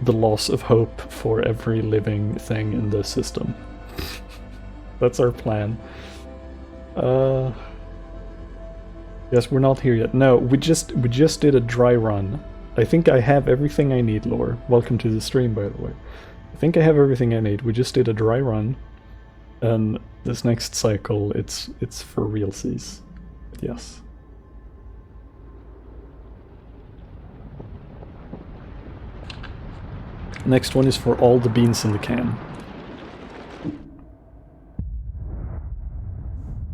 the loss of hope for every living thing in the system. That's our plan. Uh, yes, we're not here yet. No, we just did a dry run. I think I have everything I need, Lore. Welcome to the stream, by the way. I think I have everything I need. We just did a dry run, and this next cycle, it's for realsies. Yes. Next one is for all the beans in the can.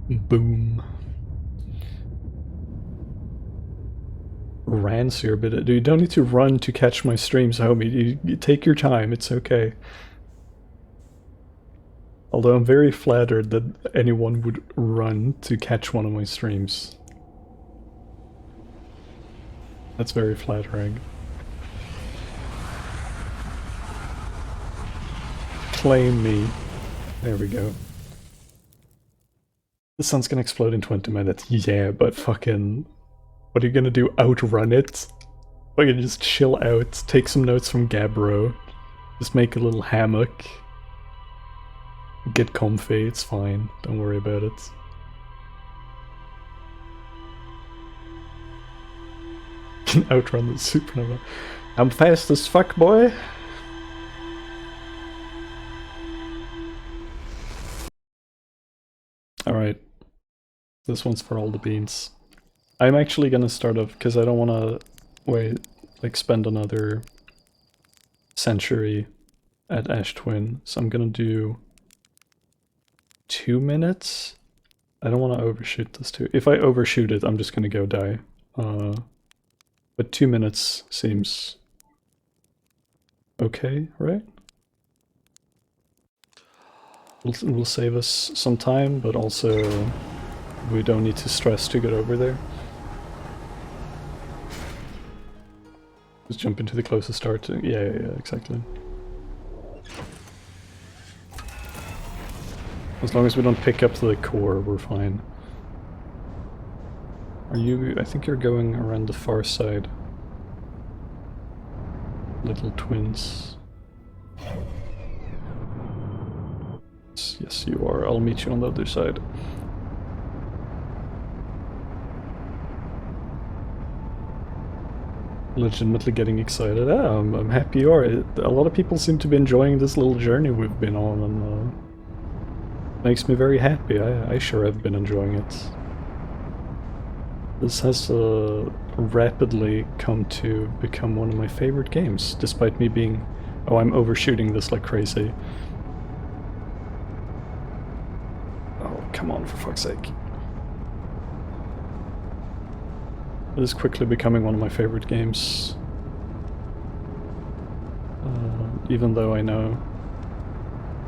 Boom. Rancier, but you don't need to run to catch my streams, homie. You take your time, it's okay. Although I'm very flattered that anyone would run to catch one of my streams. That's very flattering. Claim me. There we go. The sun's gonna explode in 20 minutes. Yeah, but fucking... What are you gonna do? Outrun it? Fucking just chill out, take some notes from Gabbro. Just make a little hammock. Get comfy, it's fine. Don't worry about it. Can outrun the supernova. I'm fast as fuck, boy! Alright. This one's for all the beans. I'm actually gonna start off, because I don't wanna spend another century at Ash Twin, so I'm gonna do 2 minutes. I don't want to overshoot this too. If I overshoot it, I'm just gonna go die. But 2 minutes seems okay, right? Will save us some time, but also we don't need to stress to get over there. Just jump into the closest start. Yeah, exactly. As long as we don't pick up the core, we're fine. Are you... I think you're going around the far side. Little twins. Yes, you are. I'll meet you on the other side. Legitimately getting excited. I'm happy you are. A lot of people seem to be enjoying this little journey we've been on, and makes me very happy. I sure have been enjoying it. This has rapidly come to become one of my favorite games, despite me being... Oh, I'm overshooting this like crazy. Oh, come on, for fuck's sake. It is quickly becoming one of my favorite games. Even though I know...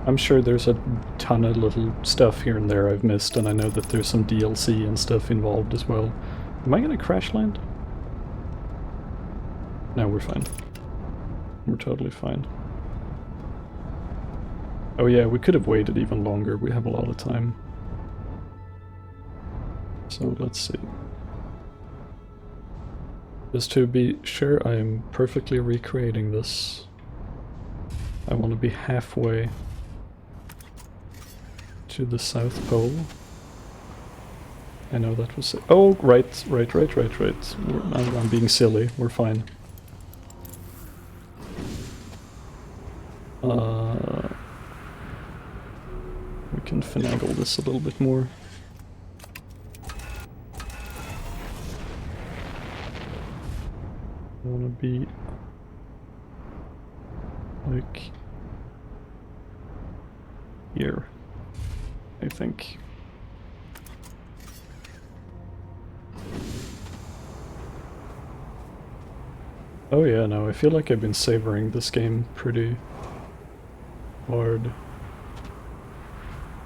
I'm sure there's a ton of little stuff here and there I've missed, and I know that there's some DLC and stuff involved as well. Am I gonna crash land? No, we're fine. We're totally fine. Oh yeah, we could have waited even longer. We have a lot of time. So let's see. Just to be sure I am perfectly recreating this, I want to be halfway to the South Pole. I know that was... Oh, right. I'm being silly. We're fine. We can finagle this a little bit more. I want to be... like... here, I think. Oh yeah, no, I feel like I've been savoring this game pretty hard.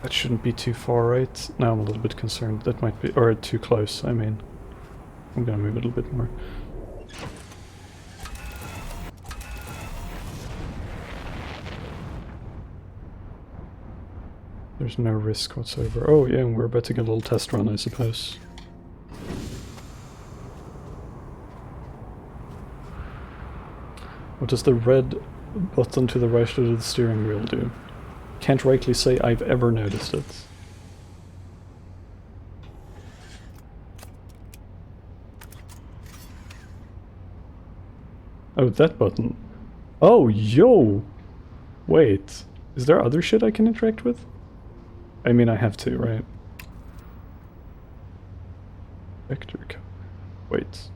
That shouldn't be too far, right? Now I'm a little bit concerned. That might be... or too close, I mean. I'm gonna move it a little bit more. There's no risk whatsoever. Oh yeah, and we're about to get a little test run, I suppose. What does the red button to the right of the steering wheel do? Can't rightly say I've ever noticed it. Oh, that button. Oh, yo! Wait. Is there other shit I can interact with? I mean, I have to, right? Vector code. Wait.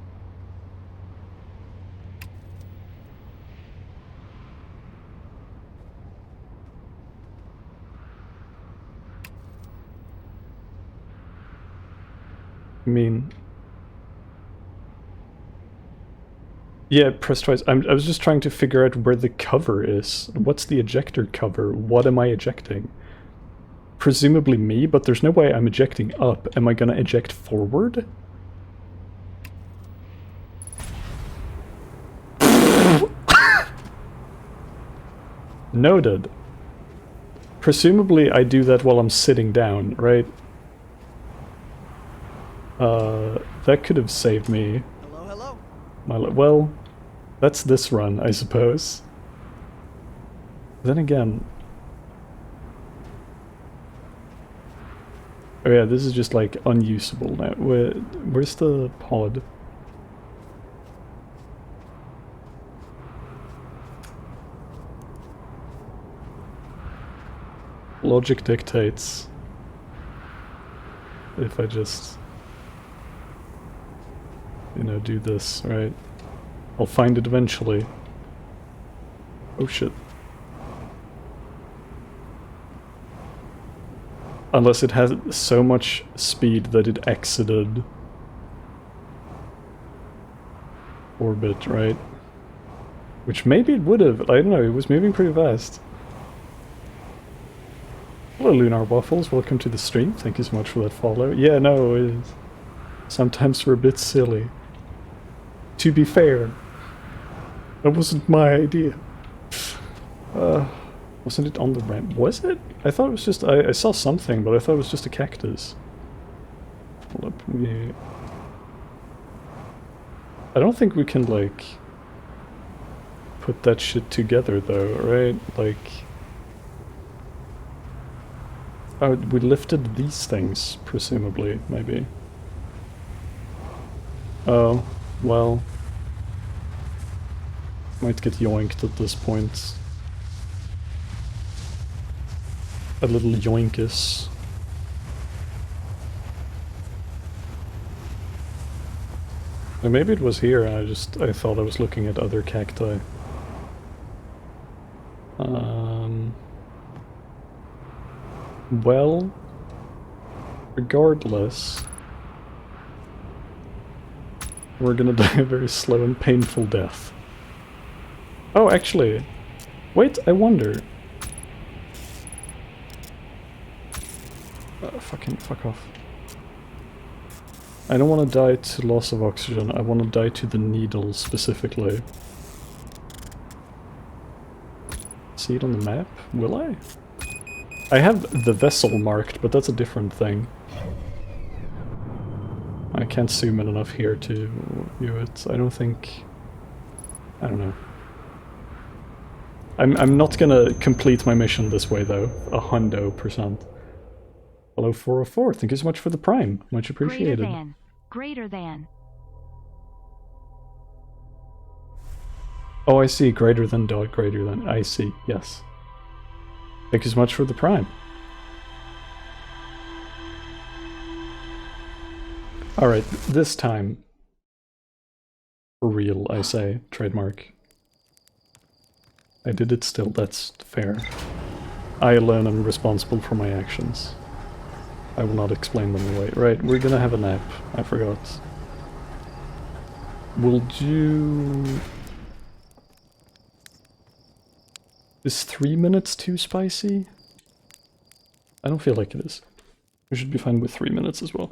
I mean... Yeah, press twice. I was just trying to figure out where the cover is. What's the ejector cover? What am I ejecting? Presumably me, but there's no way I'm ejecting up. Am I gonna eject forward? Noted. Presumably I do that while I'm sitting down, right? That could have saved me. Hello. Well, that's this run, I suppose. Then again... Oh yeah, this is just like unusable now. Where's the pod? Logic dictates if I just, you know, do this, right? I'll find it eventually. Oh shit. Unless it has so much speed that it exited orbit, right? Which maybe it would have, I don't know, it was moving pretty fast. Hello Lunar Waffles, welcome to the stream, thank you so much for that follow. Yeah, no, sometimes we're a bit silly. To be fair, that wasn't my idea. Wasn't it on the ramp? Was it? I thought it was just, I saw something, but I thought it was just a cactus. Hold up, I don't think we can, like, put that shit together though, right? Like... Oh, we lifted these things, presumably, maybe. Oh, well... Might get yoinked at this point. A little yoinkus. Or maybe it was here and I thought I was looking at other cacti. Well, regardless, we're gonna die a very slow and painful death. Oh, actually, wait, I wonder. Fucking fuck off. I don't want to die to loss of oxygen, I want to die to the needle specifically. See it on the map? Will I? I have the vessel marked, but that's a different thing. I can't zoom in enough here to view it. I don't think... I don't know. I'm not gonna complete my mission this way though. 100%. Hello 404, thank you so much for the prime. Much appreciated. Greater than. Oh, I see. Greater than dot greater than. I see. Yes. Thank you so much for the prime. Alright, this time. For real, I say. Trademark. I did it still, that's fair. I alone am responsible for my actions. I will not explain them away. Right, we're gonna have a nap. I forgot. We'll do... Is 3 minutes too spicy? I don't feel like it is. We should be fine with 3 minutes as well.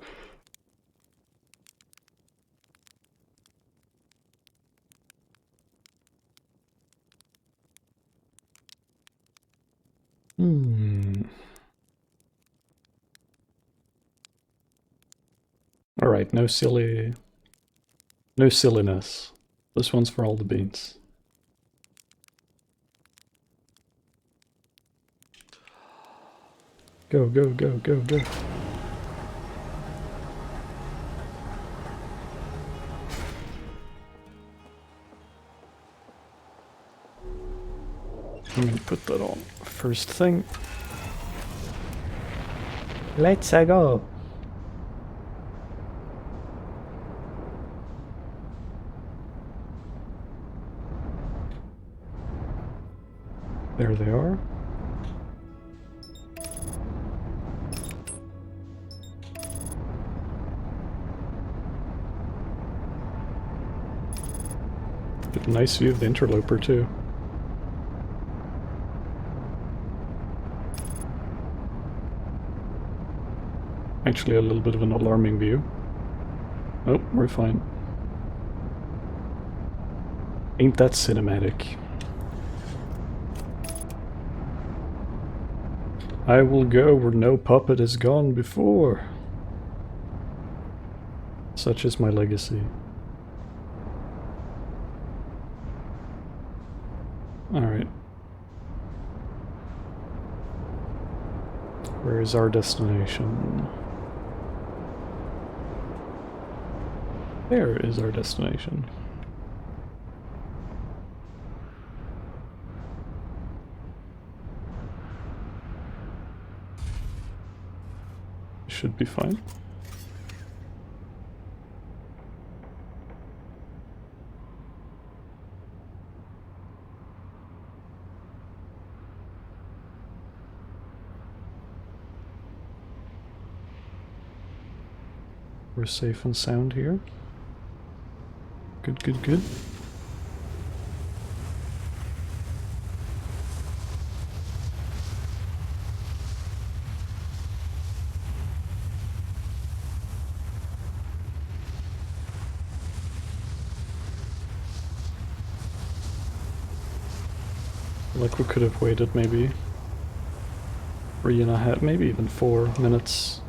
Alright, no silliness. This one's for all the beans. Go, go, go, go, go. I'm gonna put that on first thing. Let's go. There they are. Get a nice view of the interloper too. Actually a little bit of an alarming view. Oh, we're fine. Ain't that cinematic? I will go where no puppet has gone before. Such is my legacy. Alright. Where is our destination? There is our destination. Should be fine. We're safe and sound here. Good, good, good. Like we could have waited maybe 3.5, maybe even 4 minutes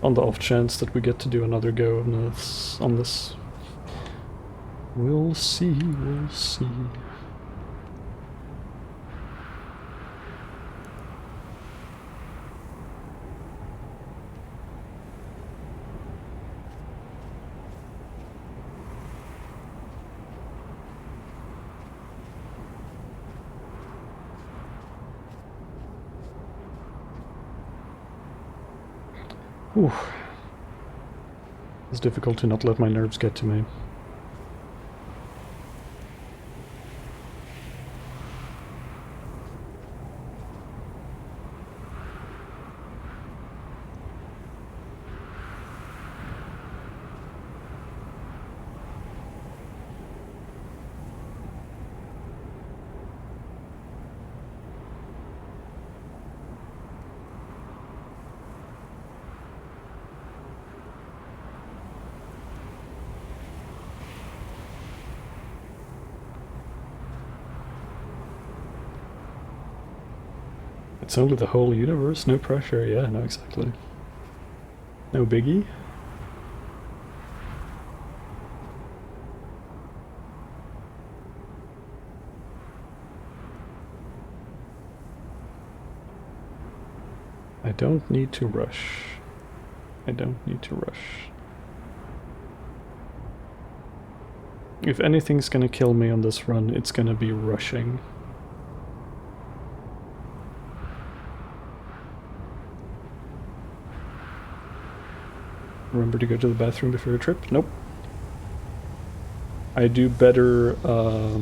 on the off chance that we get to do another go on this. We'll see, we'll see. Whew. It's difficult to not let my nerves get to me. It's only the whole universe, no pressure, yeah, no, exactly. No biggie. I don't need to rush. I don't need to rush. If anything's gonna kill me on this run, it's gonna be rushing. Remember to go to the bathroom before your trip? Nope. I do better, I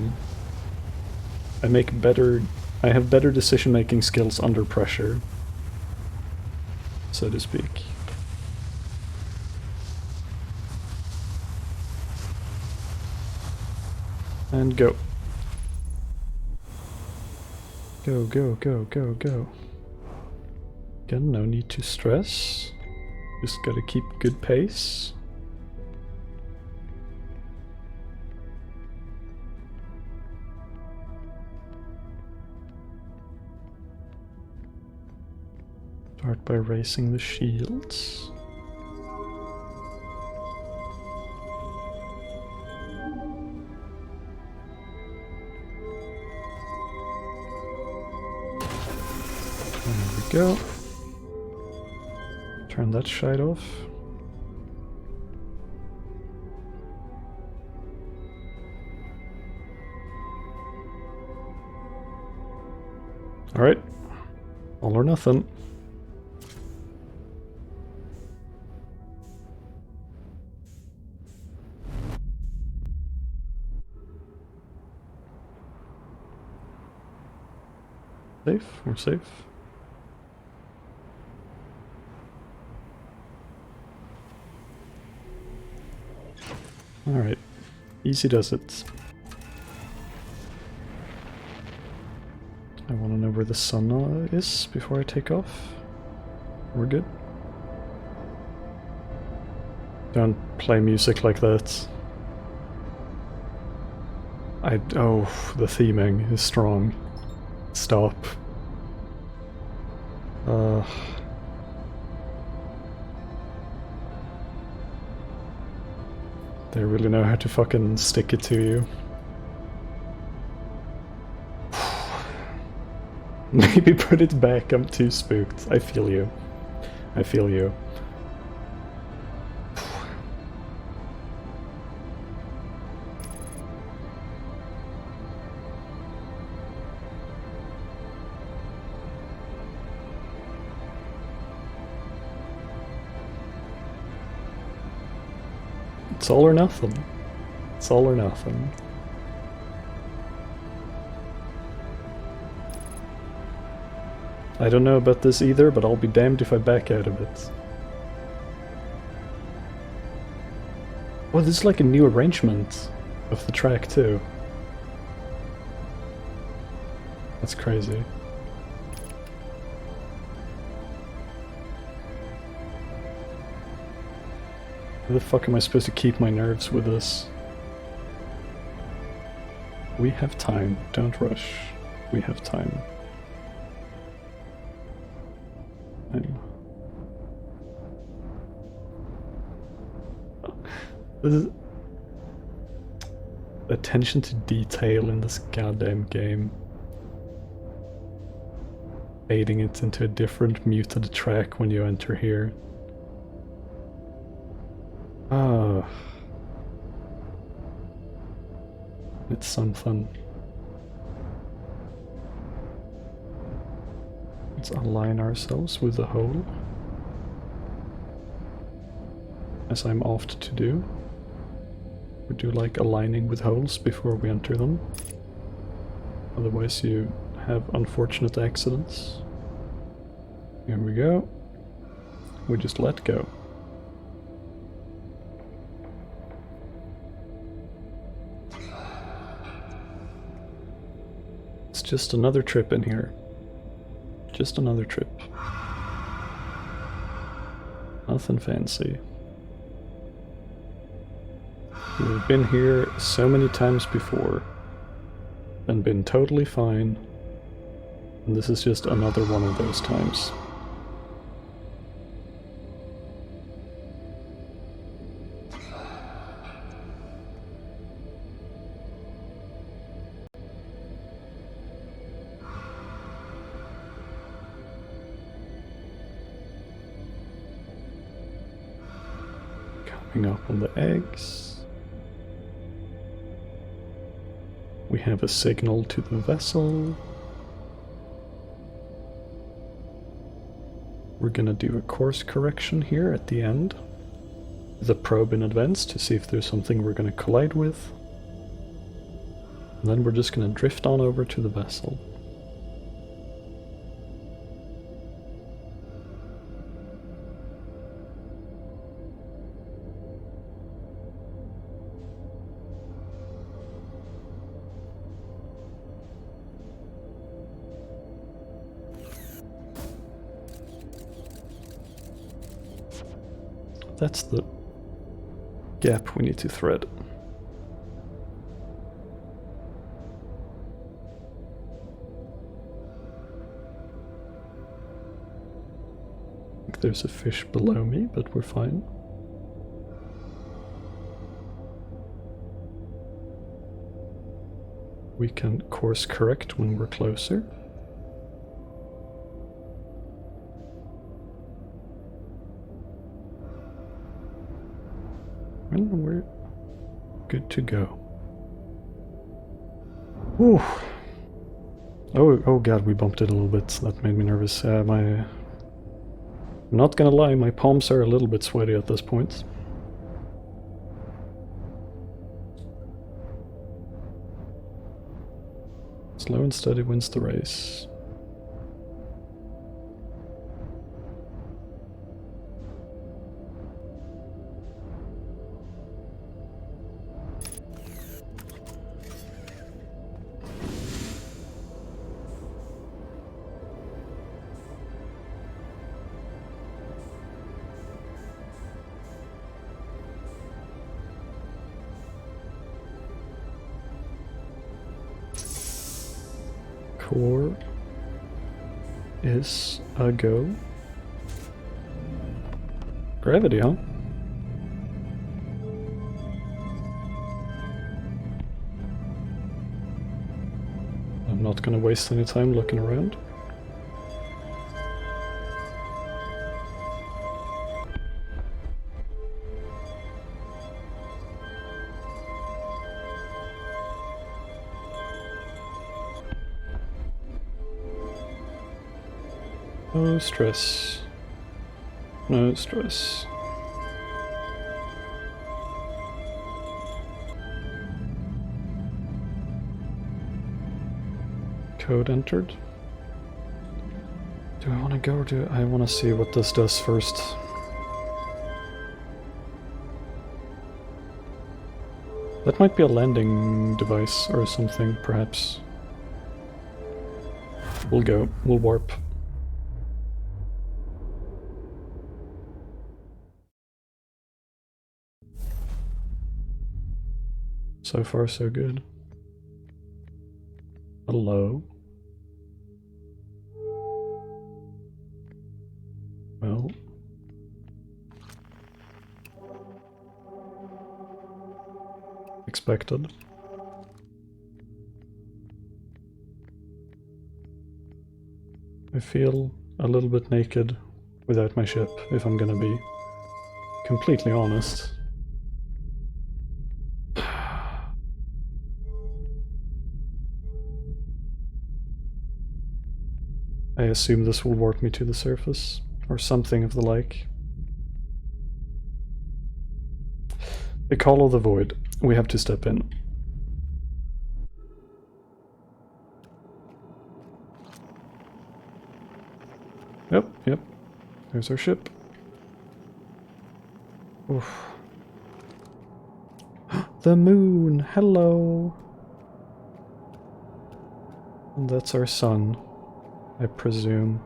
have better decision-making skills under pressure, so to speak. And go. Go, go, go, go, go. Again, no need to stress. Just gotta keep good pace. Start by raising the shields. There we go. Turn that shite off. Alright. All or nothing. Safe? We're safe. Alright. Easy does it. I want to know where the sun is before I take off. We're good. Don't play music like that. Oh, the theming is strong. Stop. They really know how to fucking stick it to you. Maybe put it back, I'm too spooked. I feel you. I feel you. It's all or nothing. It's all or nothing. I don't know about this either, but I'll be damned if I back out of it. Oh, this is like a new arrangement of the track too. That's crazy. How the fuck am I supposed to keep my nerves with this? We have time. Don't rush. We have time. This is attention to detail in this goddamn game. Fading it into a different muted track when you enter here. Ah. It's something. Let's align ourselves with the hole, as I'm oft to do. We do like aligning with holes before we enter them. Otherwise you have unfortunate accidents. Here we go. We just let go. It's just another trip in here. Just another trip. Nothing fancy. We've been here so many times before and been totally fine, and this is just another one of those times. Coming up on the eggs. We have a signal to the vessel. We're gonna do a course correction here at the end. The probe in advance to see if there's something we're gonna collide with. And then we're just gonna drift on over to the vessel. That's the gap we need to thread. I think there's a fish below me, but we're fine. We can course correct when we're closer. And we're good to go. Whew. Oh god, we bumped it a little bit. That made me nervous. I'm not gonna lie, my palms are a little bit sweaty at this point. Slow and steady wins the race. Core is a go. Gravity, huh? I'm not gonna waste any time looking around. No stress. No stress. Code entered. Do I want to go or do I want to see what this does first? That might be a landing device or something, perhaps. We'll go. We'll warp. So far, so good. Hello. Well. Expected. I feel a little bit naked without my ship, if I'm gonna be completely honest. I assume this will warp me to the surface, or something of the like. The call of the void. We have to step in. Yep. There's our ship. Oof. The moon! Hello! And that's our sun, I presume.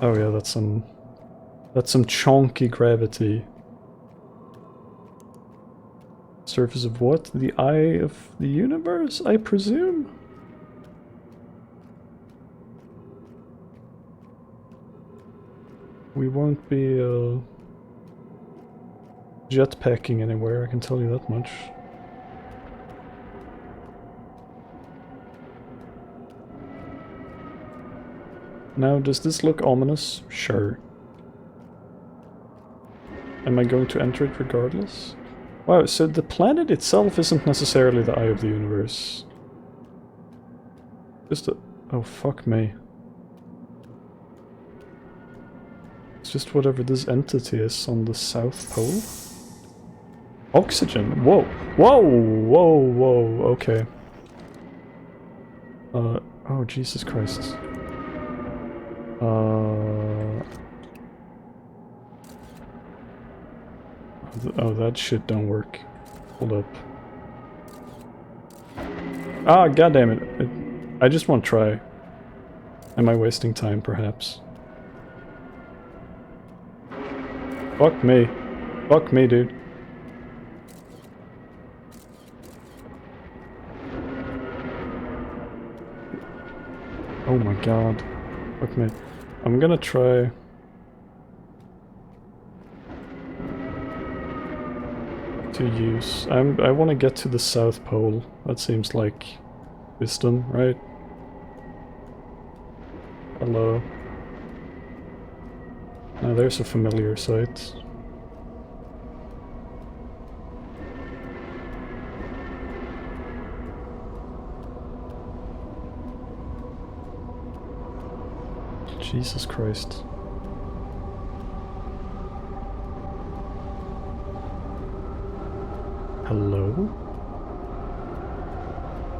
Oh yeah, that's some chonky gravity. Surface of what? The eye of the universe, I presume? We won't be jetpacking anywhere, I can tell you that much. Now, does this look ominous? Sure. Am I going to enter it regardless? Wow, so the planet itself isn't necessarily the eye of the universe. Just a... oh, fuck me. It's just whatever this entity is on the South Pole. Oxygen! Whoa! Whoa! Okay. Oh, Jesus Christ. Oh, that shit don't work. Hold up. Ah, goddammit. I just want to try. Am I wasting time, perhaps? Fuck me. Fuck me, dude. Oh my god. Fuck me. I'm gonna try... to use... I want to get to the South Pole. That seems like wisdom, right? Hello. Now there's a familiar sight. Jesus Christ. Hello?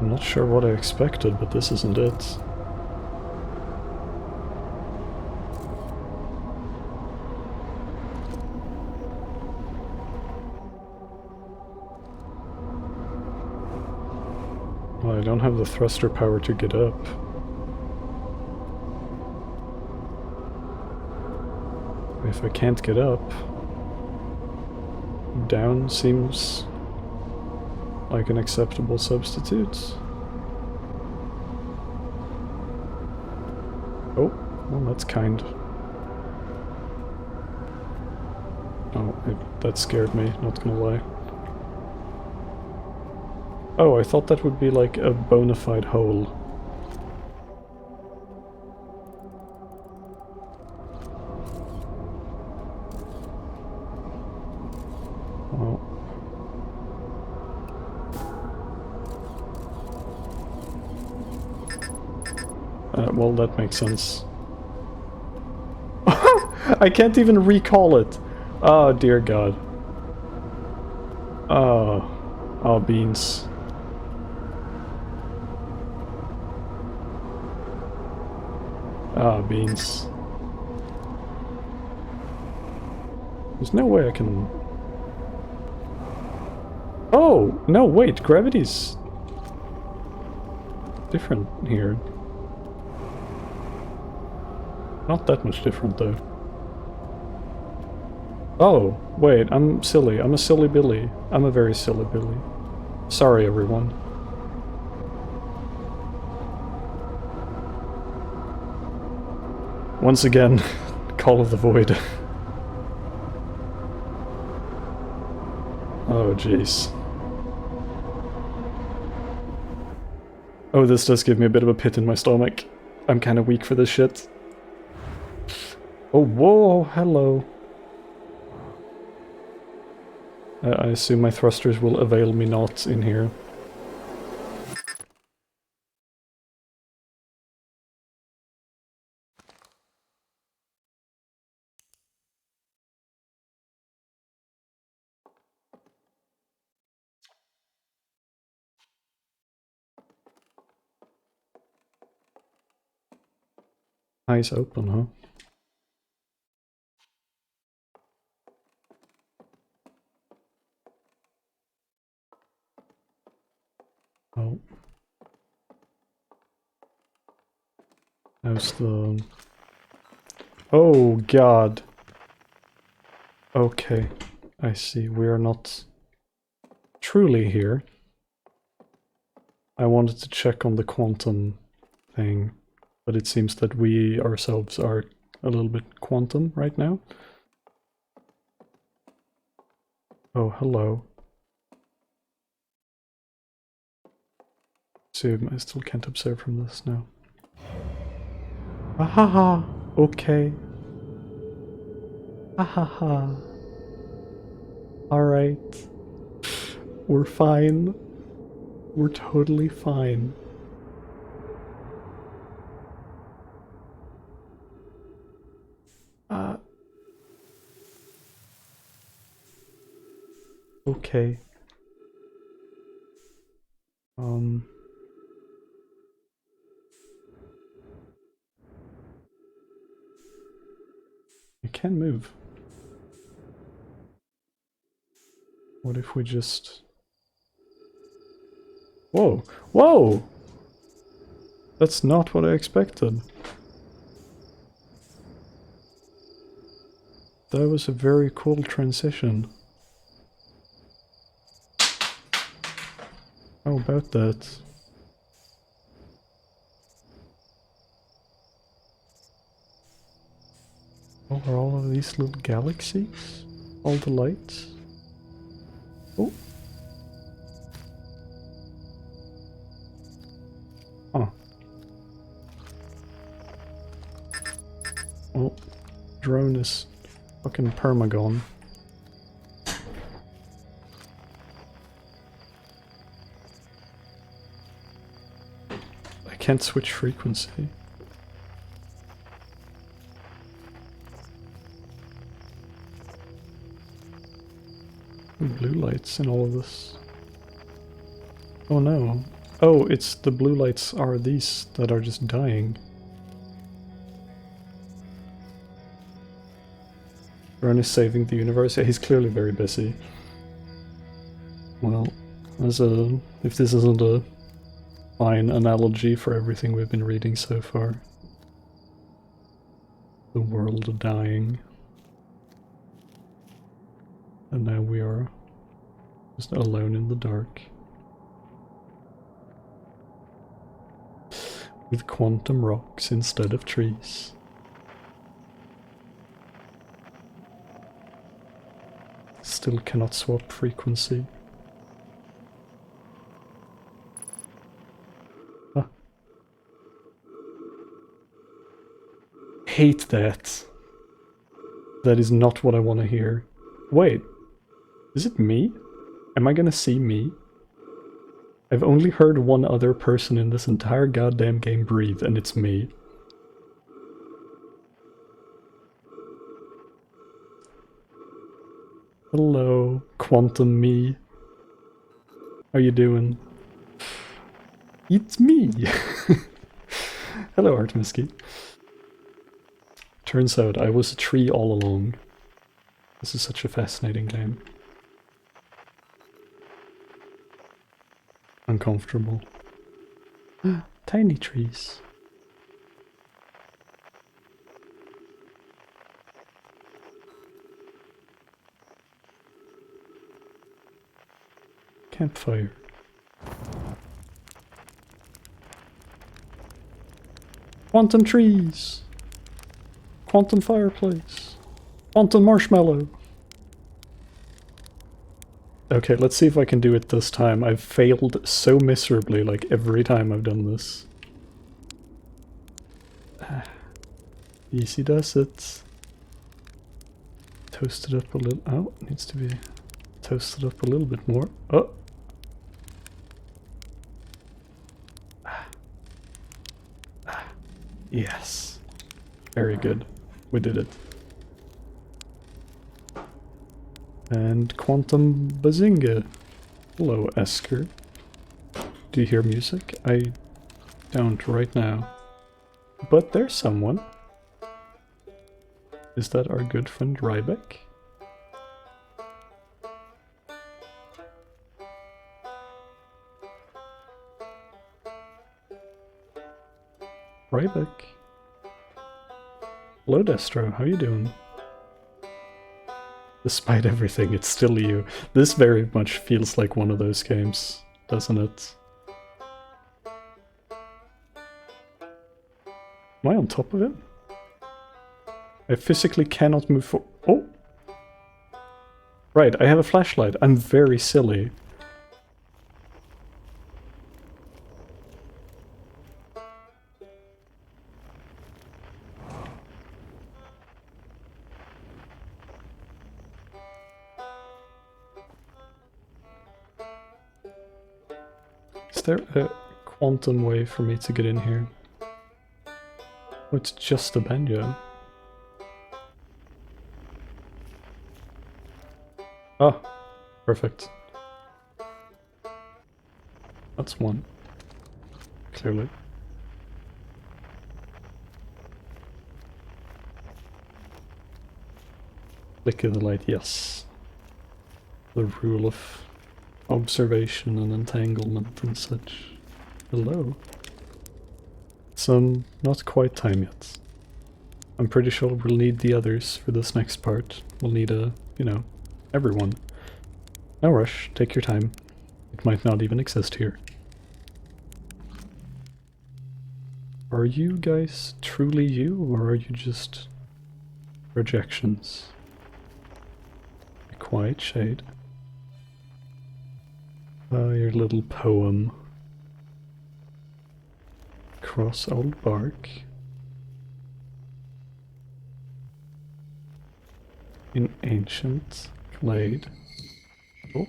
I'm not sure what I expected, but this isn't it. Well, I don't have the thruster power to get up. If I can't get up, down seems like an acceptable substitute. Oh, well that's kind. Oh, that scared me, not gonna lie. Oh, I thought that would be like a bona fide hole. Well. Well, that makes sense. I can't even recall it! Oh, dear God. Oh. Oh, beans. Ah, beans. There's no way I can... Oh! No, wait, gravity's... different here. Not that much different, though. Oh, wait, I'm silly. I'm a silly Billy. I'm a very silly Billy. Sorry, everyone. Once again, Call of the Void. Oh, jeez. Oh, this does give me a bit of a pit in my stomach. I'm kind of weak for this shit. Oh, whoa, hello. I assume my thrusters will avail me not in here. Eyes open, huh? Oh. How's the... Oh, God. Okay, I see. We are not truly here. I wanted to check on the quantum thing, but it seems that we ourselves are a little bit quantum right now. Oh, hello. Assume I still can't observe from this now. Ahaha! Okay. Ahaha. Alright. We're fine. We're totally fine. Okay. I can move. What if we just... Whoa! Whoa! That's not what I expected. That was a very cool transition. How about that? What are all of these little galaxies? All the lights? Oh. Oh. Oh. Drone is fucking permagon. I can't switch frequency. blue lights in all of this? Oh no. Oh, it's the blue lights are these that are just dying. Vern is saving the universe. Yeah, he's clearly very busy. Well, if this isn't a fine analogy for everything we've been reading so far. The world dying. And now we are just alone in the dark. With quantum rocks instead of trees. Still cannot swap frequency. Huh. Hate that. That is not what I want to hear. Wait. Is it me? Am I gonna see me? I've only heard one other person in this entire goddamn game breathe, and it's me. Hello, quantum me. How you doing? It's me! Hello, Artemisky. Turns out I was a tree all along. This is such a fascinating game. Uncomfortable. Tiny trees. Campfire. Quantum trees. Quantum fireplace. Quantum marshmallow. Okay, let's see if I can do it this time. I've failed so miserably, like, every time I've done this. Easy does it. Toast it up a little. Oh, it needs to be toasted up a little bit more. Oh! Yes. Very good. We did it. And Quantum Bazinga. Hello, Esker. Do you hear music? I don't right now. But there's someone. Is that our good friend Rybeck? Rybeck. Hello, Destro. How you doing? Despite everything, it's still you. This very much feels like one of those games, doesn't it? Am I on top of it? I physically cannot move forward. Oh! Right, I have a flashlight. I'm very silly. Is there a quantum way for me to get in here? Oh, it's just a banjo. Ah, perfect. That's one. Clearly. Flicker the light, yes. The rule of observation and entanglement and such. Hello. It's not quite time yet. I'm pretty sure we'll need the others for this next part. We'll need everyone. No rush, take your time. It might not even exist here. Are you guys truly you, or are you just projections? A quiet shade. Your little poem. Cross old bark. In ancient glade. Oh.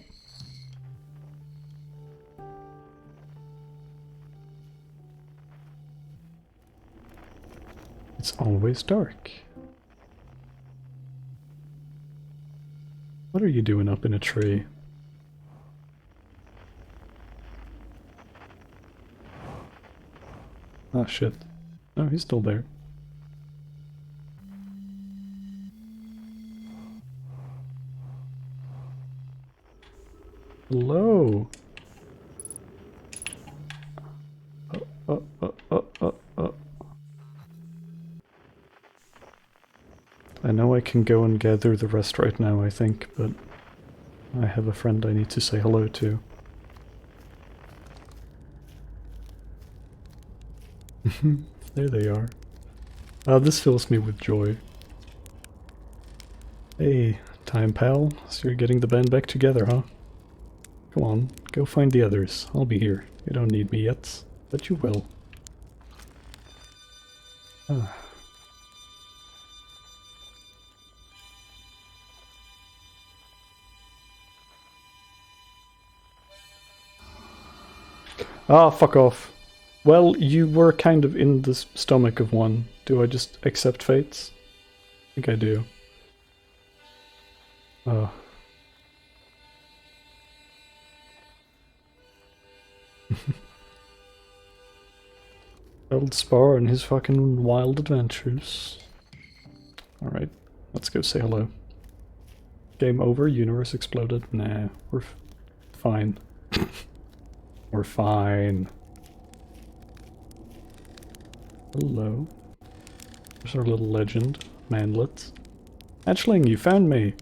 It's always dark. What are you doing up in a tree? Ah, shit. No, he's still there. Hello. Oh. I know I can go and gather the rest right now, I think, but I have a friend I need to say hello to. There they are. This fills me with joy. Hey, time pal, so you're getting the band back together, huh? Come on, go find the others. I'll be here. You don't need me yet, but you will. Ah. Ah, fuck off. Well, you were kind of in the stomach of one. Do I just accept fates? I think I do. Oh. Feldspar and his fucking wild adventures. Alright, let's go say hello. Game over, universe exploded. Nah, we're fine. We're fine. Hello. There's our little legend, Manlet. Hatchling, you found me!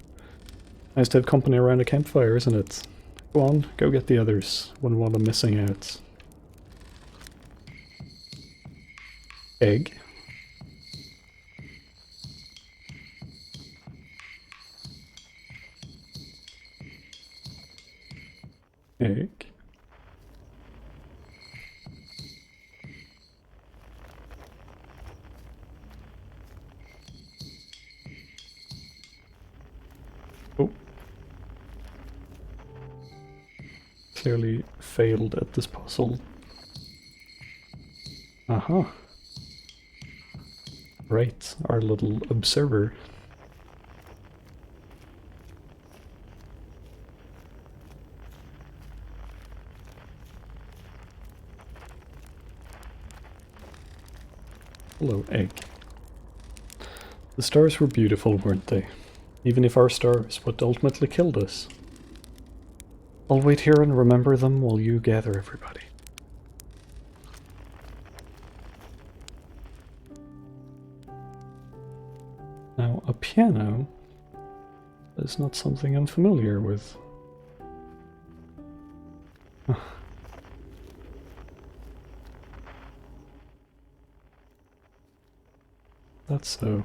Nice to have company around a campfire, isn't it? Go on, go get the others. Wouldn't want them missing out. Egg. Egg. Oh. Clearly failed at this puzzle. Aha. Right, our little observer. Hello, egg. The stars were beautiful, weren't they? Even if our star is what ultimately killed us. I'll wait here and remember them while you gather everybody. Now, a piano is not something I'm familiar with. That's so.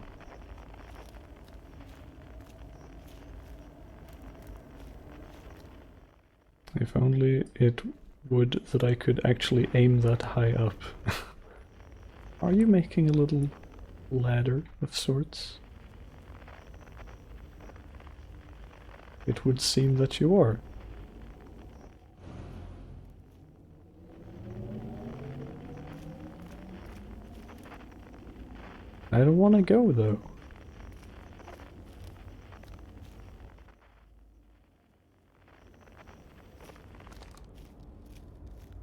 If only it would that I could actually aim that high up. Are you making a little ladder of sorts? It would seem that you are. I don't want to go though.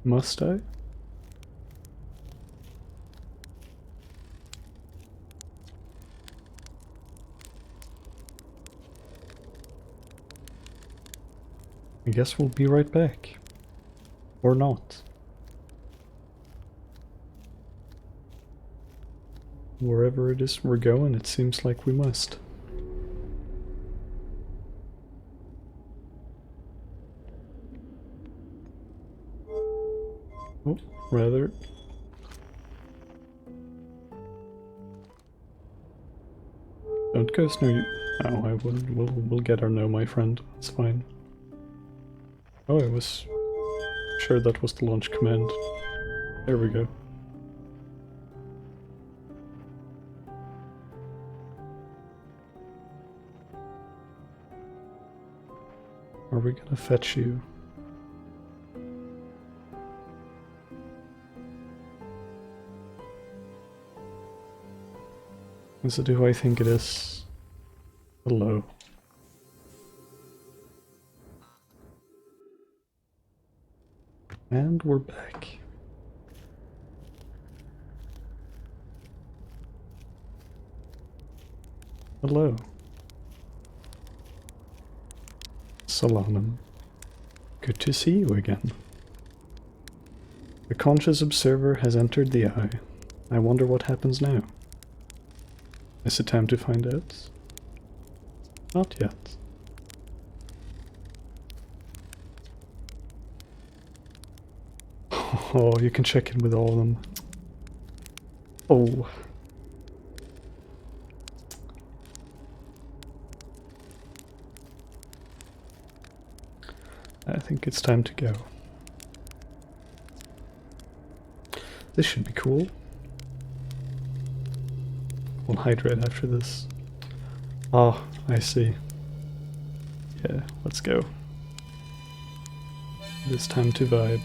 Must I? I guess we'll be right back. Or not. Wherever it is we're going, it seems like we must. Oh, rather. Don't ghost near you. Oh, I wouldn't. We'll get our no, my friend. It's fine. Oh, I was sure that was the launch command. There we go. Are we gonna fetch you? Is it who I think it is? Hello. And we're back. Hello. Solanum. Good to see you again. The conscious observer has entered the eye. I wonder what happens now. Is it time to find out? Not yet. Oh, you can check in with all of them. Oh. I think it's time to go. This should be cool. We'll hydrate after this. Oh, I see. Yeah, let's go. It's time to vibe.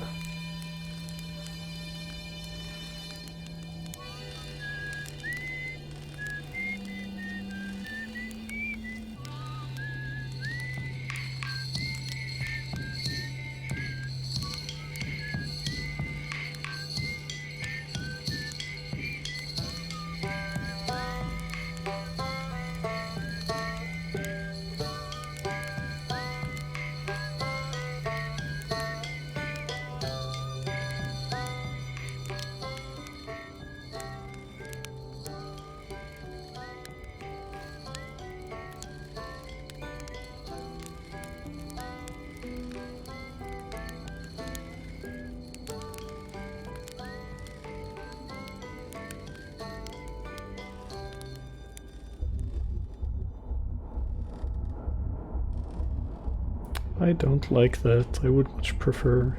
I don't like that. I would much prefer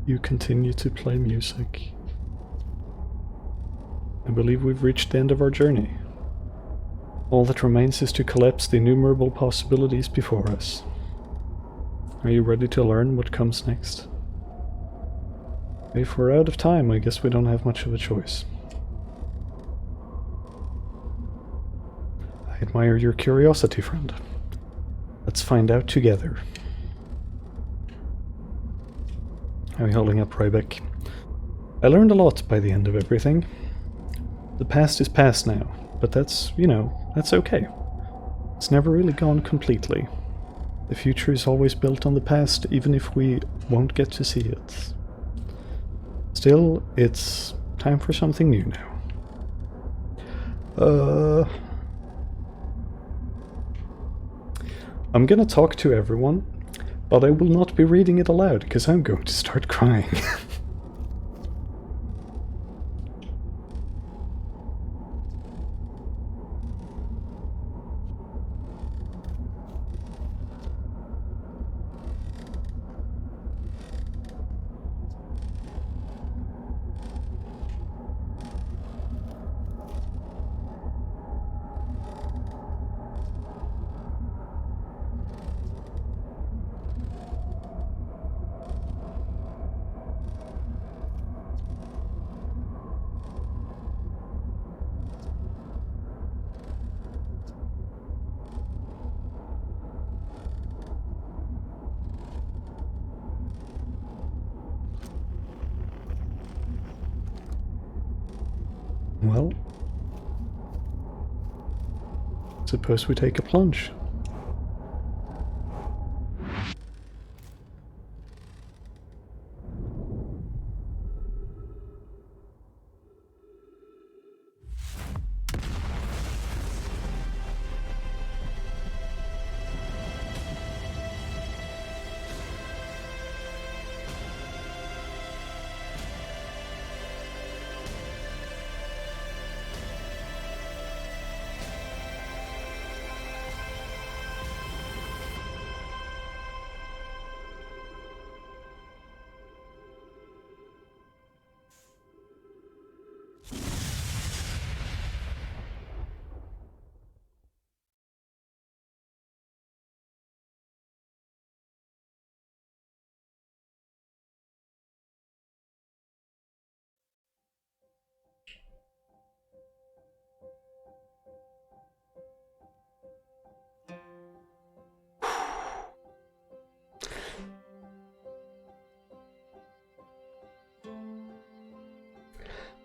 you continue to play music. I believe we've reached the end of our journey. All that remains is to collapse the innumerable possibilities before us. Are you ready to learn what comes next? If we're out of time, I guess we don't have much of a choice. I admire your curiosity, friend. Let's find out together. How are you holding up, Rybeck? I learned a lot by the end of everything. The past is past now, but that's, you know, that's okay. It's never really gone completely. The future is always built on the past, even if we won't get to see it. Still, it's time for something new now. I'm gonna talk to everyone, but I will not be reading it aloud, because I'm going to start crying. Well, suppose we take a plunge.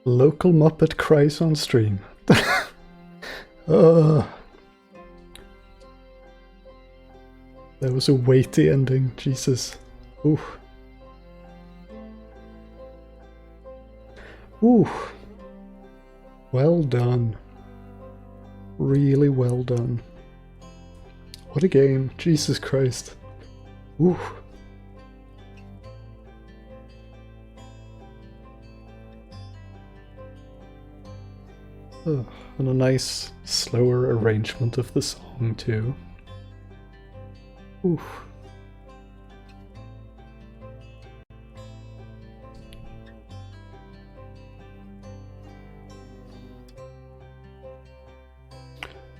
Local Muppet cries on stream. That was a weighty ending, Jesus. Ooh. Ooh. Well done. Really well done. What a game, Jesus Christ. Ooh. Oh, and a nice, slower arrangement of the song, too. Ooh.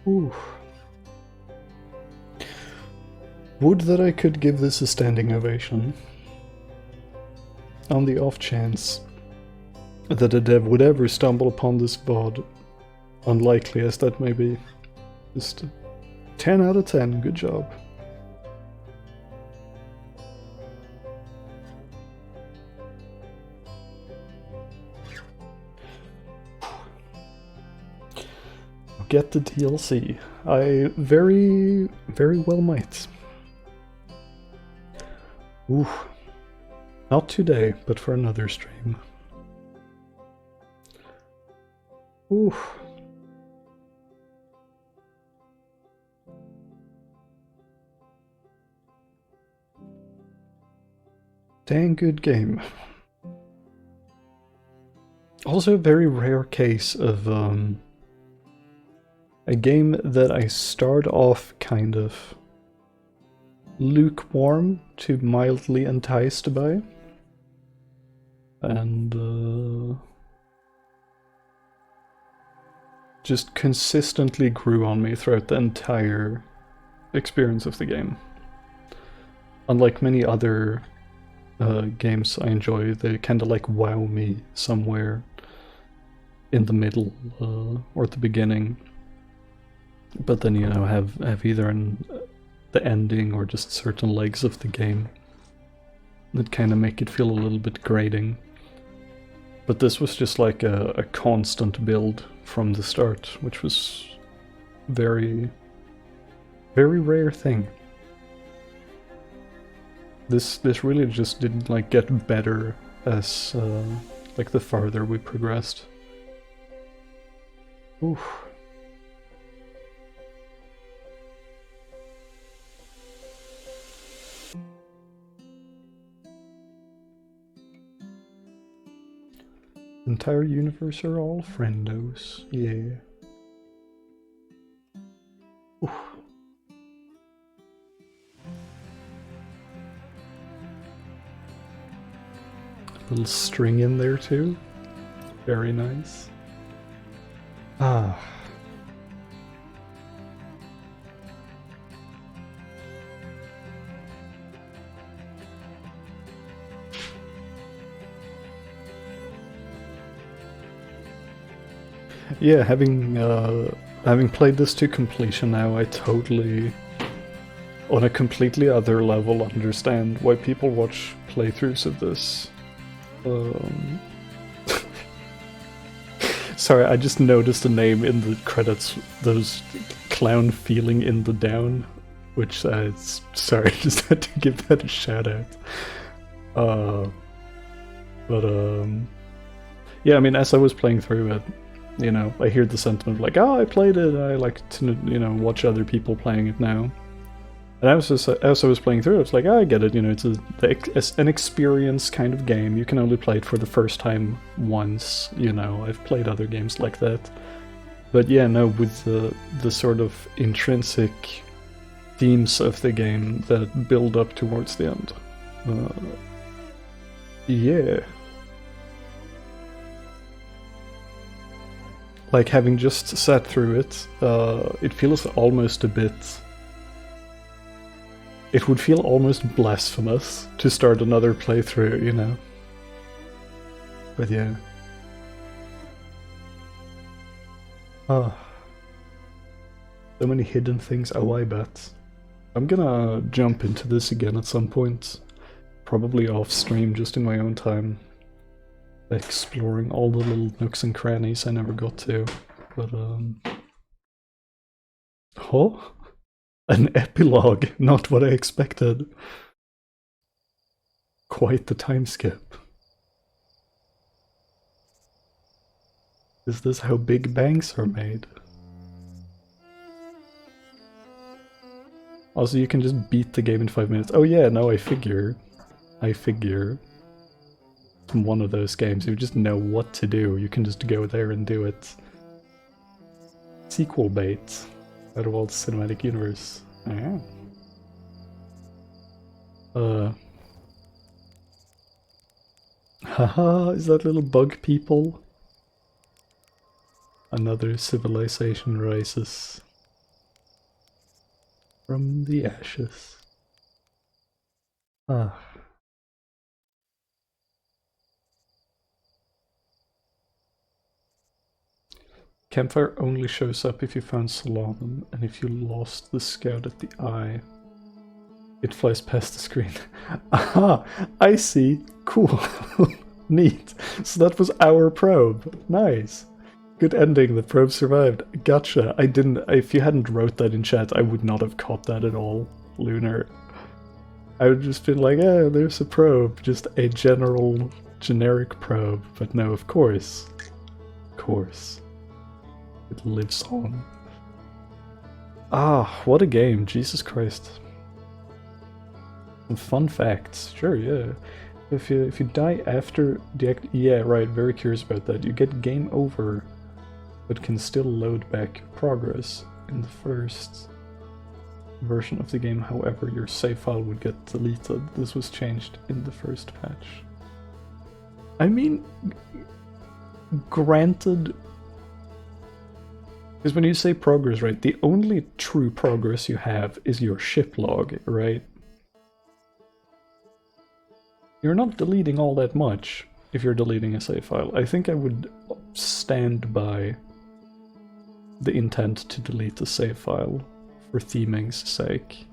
Ooh. Would that I could give this a standing ovation. On the off chance that a dev would ever stumble upon this VoD, unlikely as that may be, just 10 out of 10, good job. Get the DLC. I very well might. Ooh. Not today, but for another stream. Ooh. Dang good game. Also a very rare case of a game that I start off kind of lukewarm to mildly enticed by, and just consistently grew on me throughout the entire experience of the game. Unlike many other games I enjoy, they kind of like wow me somewhere in the middle or at the beginning. But then, you know, have either the ending or just certain legs of the game that kind of make it feel a little bit grating. But this was just like a constant build from the start, which was very rare thing. This really just didn't like get better as like the farther we progressed. Oof. Entire universe are all friendos, yeah. Oof. A little string in there too. Very nice. Ah. Yeah, having played this to completion now, I totally, on a completely other level, understand why people watch playthroughs of this. Sorry, I just noticed a name in the credits, those clown feeling in the down, which sorry, I just had to give that a shout out. Yeah, I mean, as I was playing through it, you know, I hear the sentiment like, oh, I played it, I like to, you know, watch other people playing it now. And as I was playing through it, I was like, oh, I get it, you know, it's an experience kind of game. You can only play it for the first time once, you know, I've played other games like that. But yeah, no, with the sort of intrinsic themes of the game that build up towards the end. Yeah. Like, having just sat through it, it feels almost a bit... It would feel almost blasphemous to start another playthrough, you know? But yeah. So many hidden things, oh I bet. I'm gonna jump into this again at some point. Probably off stream, just in my own time. Exploring all the little nooks and crannies I never got to, but Oh? An epilogue, not what I expected. Quite the time skip. Is this how big banks are made? Also, you can just beat the game in 5 minutes. Oh yeah, no, I figure. It's one of those games. You just know what to do. You can just go there and do it. Sequel bait. Out of all the cinematic universe. Yeah. Haha, is that little bug people? Another civilization rises from the ashes. Ah. Campfire only shows up if you found Solanum, and if you lost the scout at the eye. It flies past the screen. Aha! I see. Cool. Neat. So that was our probe. Nice. Good ending. The probe survived. Gotcha. I didn't. If you hadn't wrote that in chat, I would not have caught that at all, Lunar. I would just been like, yeah, there's a probe. Just a generic probe. But no, of course. Of course. It lives on. Ah, what a game. Jesus Christ. Some fun facts. Sure, yeah. If you die after the act, yeah, right, very curious about that. You get game over, but can still load back progress in the first version of the game. However, your save file would get deleted. This was changed in the first patch. I mean, granted, because when you say progress, right, the only true progress you have is your ship log, right? You're not deleting all that much if you're deleting a save file. I think I would stand by the intent to delete the save file for theming's sake.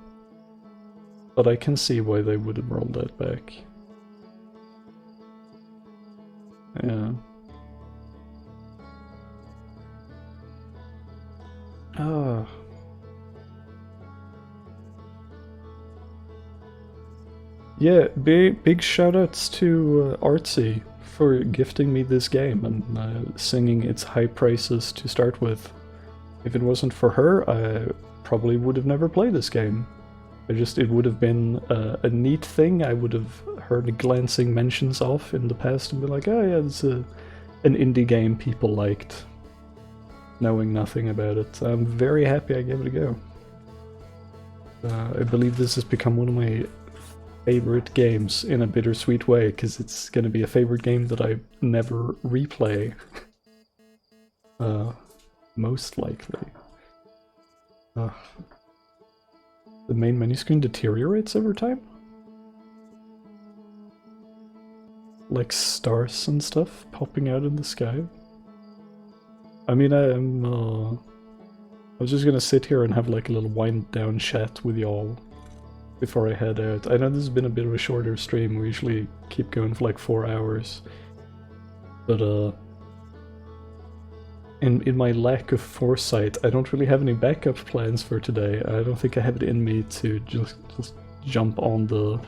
But I can see why they would have rolled that back. Yeah. Ah. Yeah, big shoutouts to Artsy for gifting me this game and singing its high praises to start with. If it wasn't for her, I probably would have never played this game. It would have been a neat thing. I would have heard glancing mentions of in the past and be like, oh yeah, it's an indie game people liked, knowing nothing about it. I'm very happy I gave it a go. I believe this has become one of my favorite games in a bittersweet way, because it's going to be a favorite game that I never replay. Most likely. The main menu screen deteriorates over time? Like stars and stuff popping out in the sky? I mean, I was just gonna sit here and have like a little wind down chat with y'all before I head out. I know this has been a bit of a shorter stream. We usually keep going for like 4 hours. But in my lack of foresight, I don't really have any backup plans for today. I don't think I have it in me to just jump on the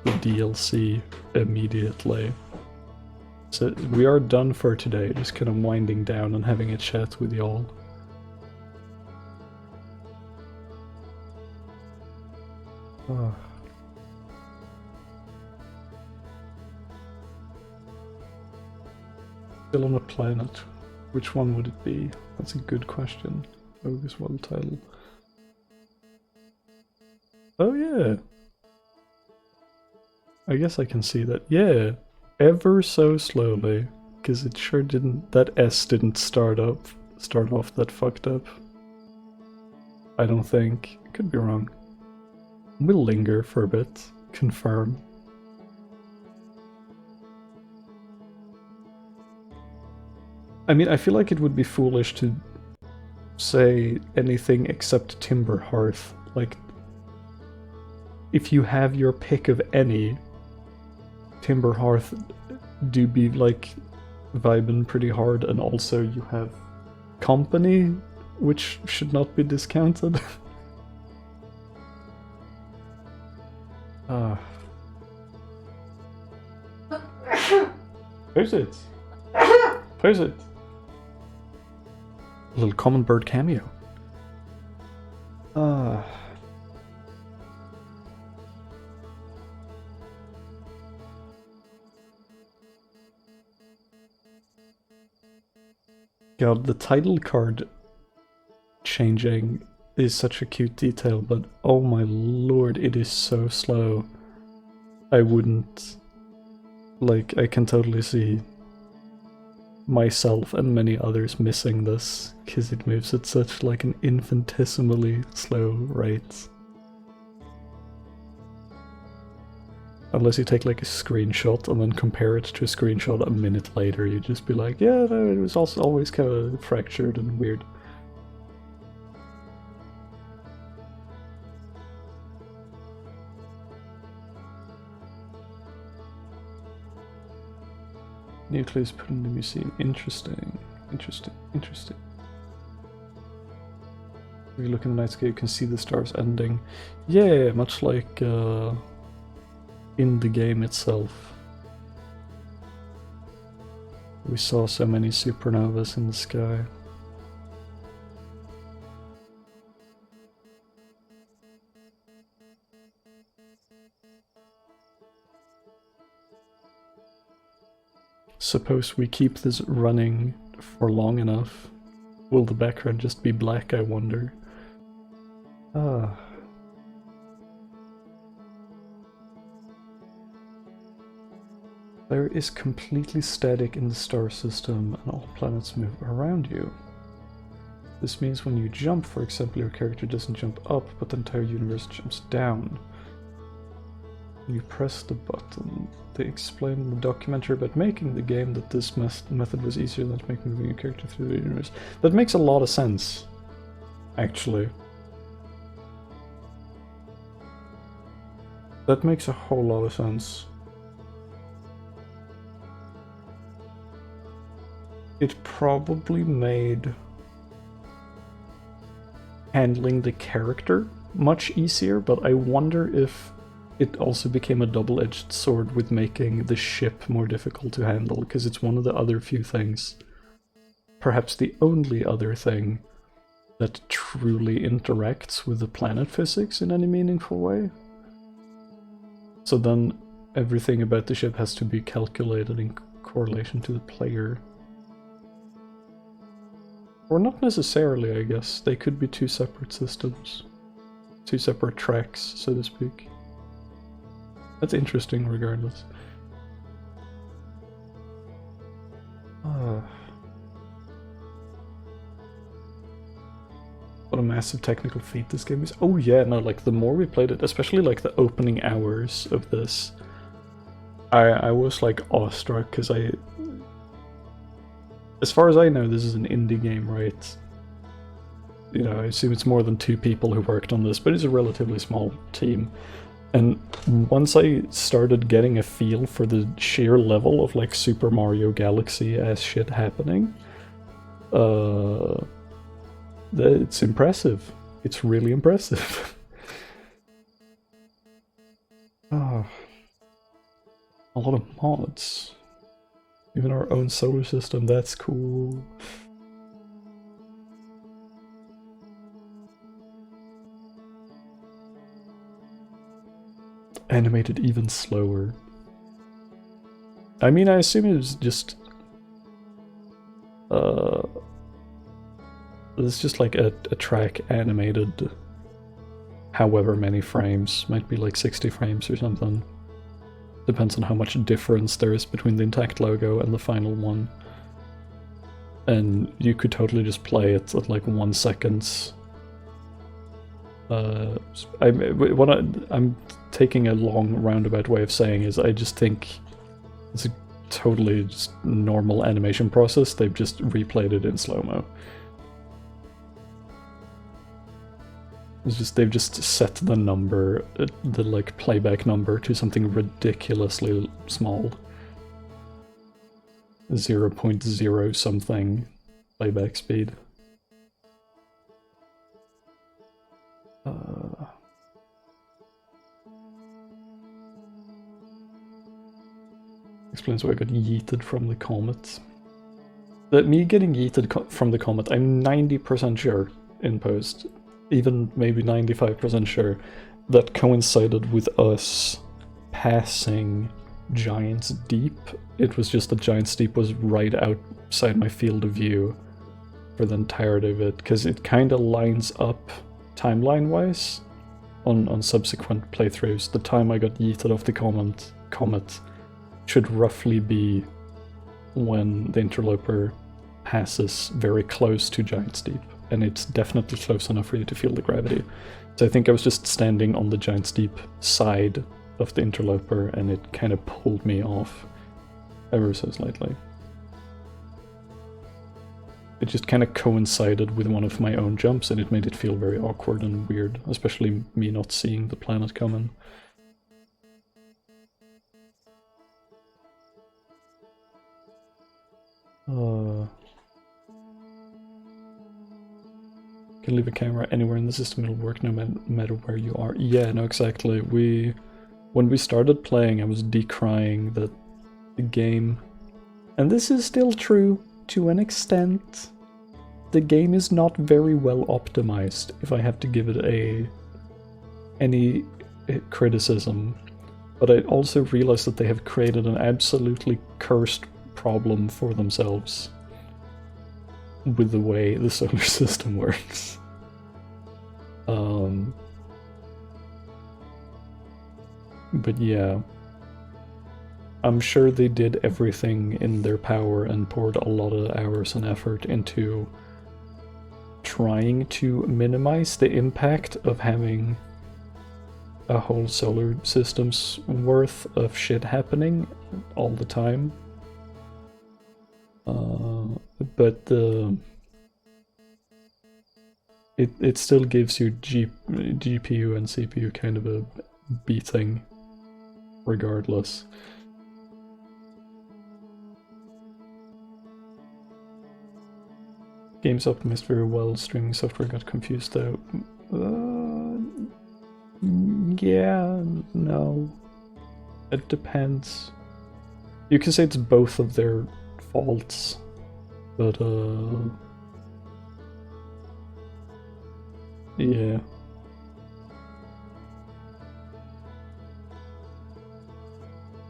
DLC immediately. So we are done for today, just kind of winding down and having a chat with y'all. Oh. Still on a planet. Which one would it be? That's a good question. Focus one title. Oh yeah. I guess I can see that. Yeah. Ever so slowly. Because it sure didn't, that S didn't start off that fucked up. I don't think. Could be wrong. We'll linger for a bit. Confirm. I mean, I feel like it would be foolish to say anything except Timber Hearth. Like, if you have your pick of any, Timber Hearth do be like vibing pretty hard, and also you have company which should not be discounted. Where's it? Where's it? A little common bird cameo. God, the title card changing is such a cute detail, but oh my lord, it is so slow. I wouldn't... Like, I can totally see myself and many others missing this, because it moves at such like an infinitesimally slow rate. Unless you take like a screenshot and then compare it to a screenshot a minute later, you'd just be like, yeah, no, it was also always kind of fractured and weird. Nucleus put in the museum. Interesting. Interesting. Interesting. If you look in the night sky, you can see the stars ending. Yeah, much like in the game itself. We saw so many supernovas in the sky. Suppose we keep this running for long enough. Will the background just be black, I wonder? There is completely static in the star system and all planets move around you. This means when you jump, for example, your character doesn't jump up, but the entire universe jumps down. When you press the button. They explain in the documentary about making the game that this method was easier than to make moving your character through the universe. That makes a lot of sense, actually. That makes a whole lot of sense. It probably made handling the character much easier, but I wonder if it also became a double-edged sword with making the ship more difficult to handle, because it's one of the other few things, perhaps the only other thing, that truly interacts with the planet physics in any meaningful way. So then everything about the ship has to be calculated in correlation to the player. Or not necessarily, I guess. They could be two separate systems. Two separate tracks, so to speak. That's interesting regardless. What a massive technical feat this game is. Oh yeah, no, like the more we played it, especially like the opening hours of this, I was like awestruck, because as far as I know, this is an indie game, right? You know, I assume it's more than 2 people who worked on this, but it's a relatively small team. And once I started getting a feel for the sheer level of like Super Mario Galaxy ass shit happening, it's impressive. It's really impressive. A lot of mods. Even our own solar system, that's cool. Animated even slower. I mean, I assume it was just... it's just like a track animated however many frames. Might be like 60 frames or something. Depends on how much difference there is between the intact logo and the final one. And you could totally just play it at like 1 second. I'm taking a long roundabout way of saying is I just think it's a totally just normal animation process. They've just replayed it in slow-mo. It's just they've just set the number, the like playback number, to something ridiculously small. 0.0 something playback speed. Explains why I got yeeted from the comet. Me getting yeeted from the comet, I'm 90% sure in post, even maybe 95% sure, that coincided with us passing Giant's Deep. It was just that Giant's Deep was right outside my field of view for the entirety of it, because it kind of lines up timeline-wise on subsequent playthroughs. The time I got yeeted off the comet should roughly be when the interloper passes very close to Giant's Deep, and it's definitely close enough for you to feel the gravity. So I think I was just standing on the Giant's Deep side of the interloper, and it kind of pulled me off ever so slightly. It just kind of coincided with one of my own jumps, and it made it feel very awkward and weird, especially me not seeing the planet coming. Can leave a camera anywhere in the system, it'll work no matter where you are. Yeah, no, exactly. When we started playing, I was decrying that the game, and this is still true to an extent, the game is not very well optimized, if I have to give it any criticism. But I also realized that they have created an absolutely cursed problem for themselves with the way the solar system works. But yeah, I'm sure they did everything in their power and poured a lot of hours and effort into trying to minimize the impact of having a whole solar system's worth of shit happening all the time. But it still gives you GPU and CPU kind of a beating regardless. Game's optimized very well, streaming software got confused though. Yeah, no. It depends. You can say it's both of their faults, but yeah.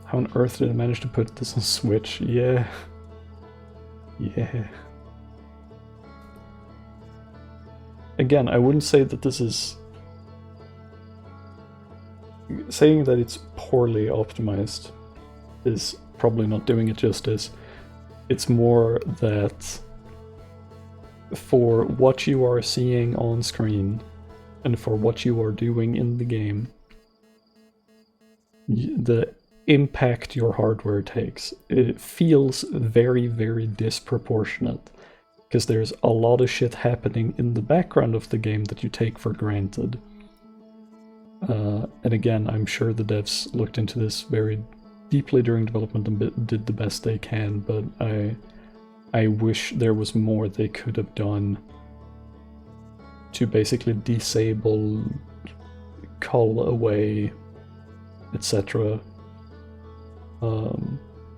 How on earth did I manage to put this on Switch? Yeah. Yeah. Again, I wouldn't say that this is... Saying that it's poorly optimized is probably not doing it justice. It's more that for what you are seeing on screen and for what you are doing in the game, the impact your hardware takes, it feels very, very disproportionate, because there's a lot of shit happening in the background of the game that you take for granted. And again, I'm sure the devs looked into this very deeply during development and did the best they can, but I wish there was more they could have done to basically disable, call away, etc.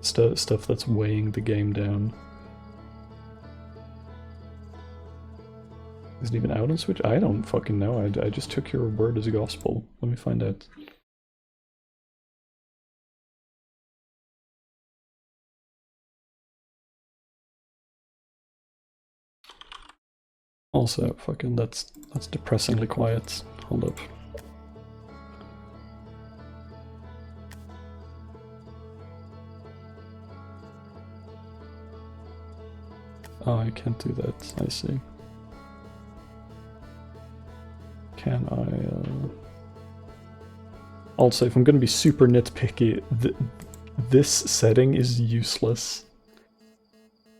Stuff that's weighing the game down. Is it even out on Switch? I don't fucking know. I just took your word as gospel. Let me find out. Also, fucking that's depressingly quiet. Hold up. Oh, I can't do that. I see. Can I... Also, if I'm gonna be super nitpicky, this setting is useless.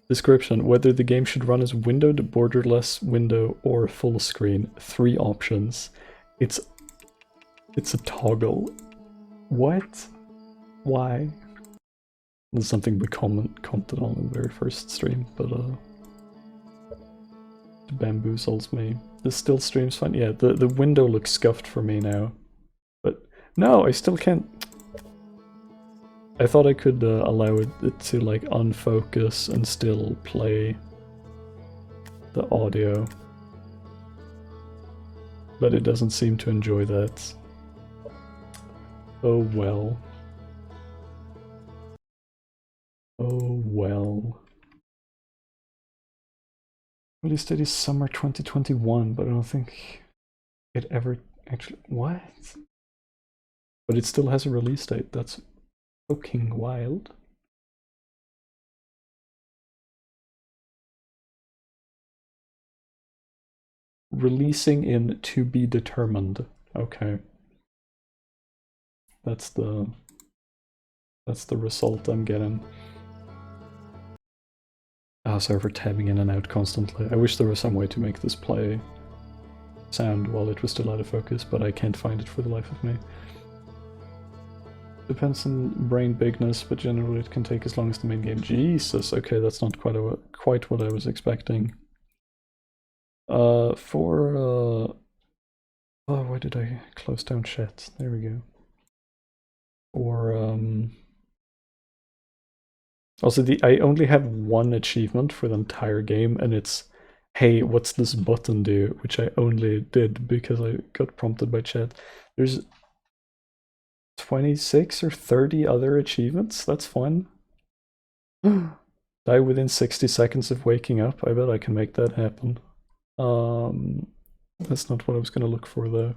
Description: whether the game should run as windowed, borderless window, or full screen. 3 options. It's a toggle. What? Why? This is something we commented on in the very first stream, but it bamboozles me. This still streams fine. Yeah, the window looks scuffed for me now. But no, I still can't. I thought I could allow it to like unfocus and still play the audio. But it doesn't seem to enjoy that. Oh well. Oh well. Release date is summer 2021, but I don't think it ever actually. What? But it still has a release date. That's fucking wild. Releasing in to be determined. Okay. That's the result I'm getting. Ah, sorry for tabbing in and out constantly. I wish there was some way to make this play sound while it was still out of focus, but I can't find it for the life of me. Depends on brain bigness, but generally it can take as long as the main game. Jesus, okay, that's not quite what I was expecting. Oh, why did I close down chat? There we go. Or also I only have one achievement for the entire game, and it's, hey, what's this button do? Which I only did because I got prompted by chat. There's 26 or 30 other achievements. That's fun. Die within 60 seconds of waking up. I bet I can make that happen. That's not what I was gonna look for though.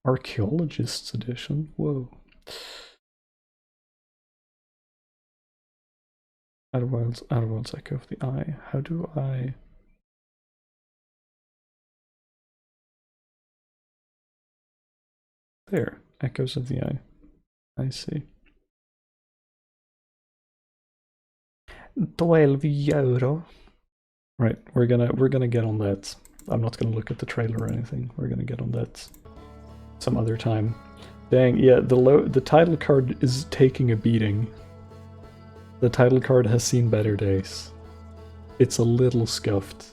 Archaeologist's edition. Whoa. Outer Worlds Echo of the Eye. How do I? There, Echoes of the Eye. I see. 12 euro. Right, we're gonna get on that. I'm not gonna look at the trailer or anything. We're gonna get on that some other time. Dang, yeah, the title card is taking a beating. The title card has seen better days. It's a little scuffed.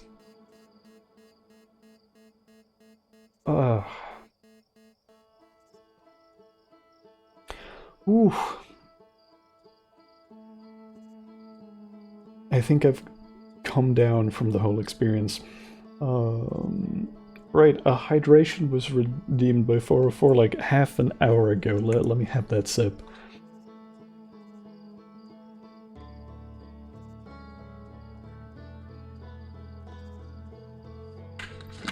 Ooh. I think I've come down from the whole experience. Right, a hydration was redeemed by 404 like half an hour ago. Let me have that sip.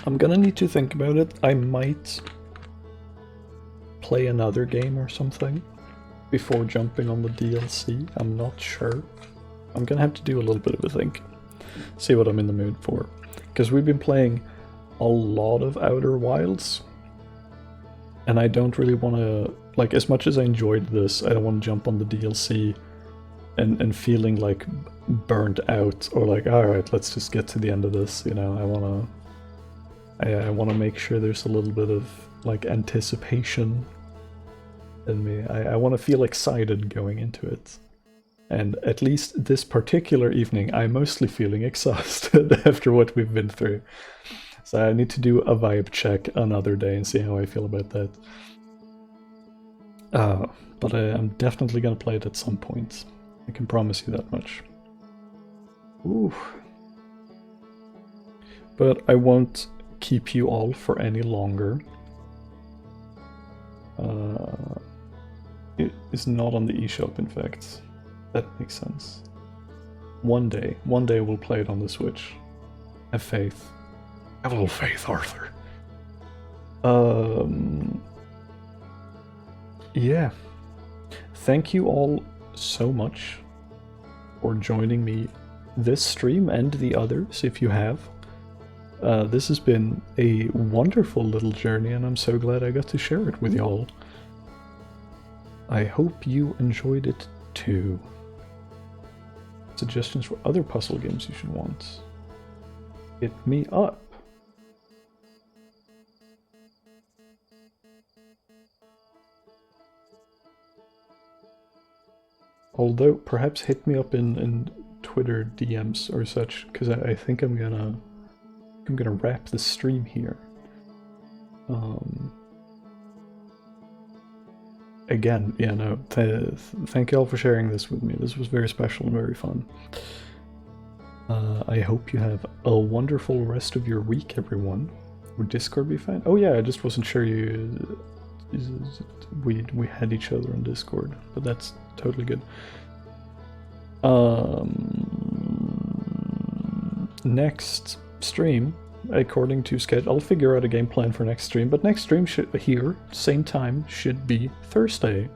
I'm gonna need to think about it. I might play another game or something before jumping on the DLC. I'm not sure. I'm gonna have to do a little bit of a think. See what I'm in the mood for. Because we've been playing a lot of Outer Wilds. And I don't really want to... Like, as much as I enjoyed this, I don't want to jump on the DLC and feeling, like, burnt out. Or like, alright, let's just get to the end of this, you know? I want to make sure there's a little bit of, like, anticipation in me. I want to feel excited going into it. And at least this particular evening, I'm mostly feeling exhausted after what we've been through. So I need to do a vibe check another day and see how I feel about that. But I'm definitely gonna play it at some point. I can promise you that much. Ooh. But I won't keep you all for any longer. It is not on the eShop, in fact. That makes sense. One day we'll play it on the Switch. Have faith. Have a little faith, Arthur. Yeah. Thank you all so much for joining me this stream and the others, if you have. This has been a wonderful little journey, and I'm so glad I got to share it with y'all. I hope you enjoyed it too. Suggestions for other puzzle games you should want? Hit me up. Although, perhaps hit me up in Twitter DMs or such, because I think I'm gonna wrap the stream here. Again, yeah, no, thank you all for sharing this with me. This was very special and very fun. I hope you have a wonderful rest of your week, everyone. Would Discord be fine? Oh yeah, I just wasn't sure we had each other on Discord, but that's totally good. Next stream, according to schedule, I'll figure out a game plan for next stream, but next stream here, same time, should be Thursday.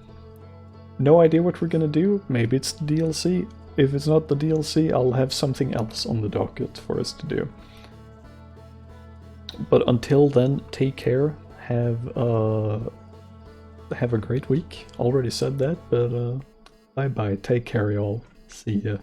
No idea what we're gonna do. Maybe it's the DLC. If it's not the DLC, I'll have something else on the docket for us to do. But until then, take care. Have a great week. Already said that, but bye bye. Take care, y'all. See ya.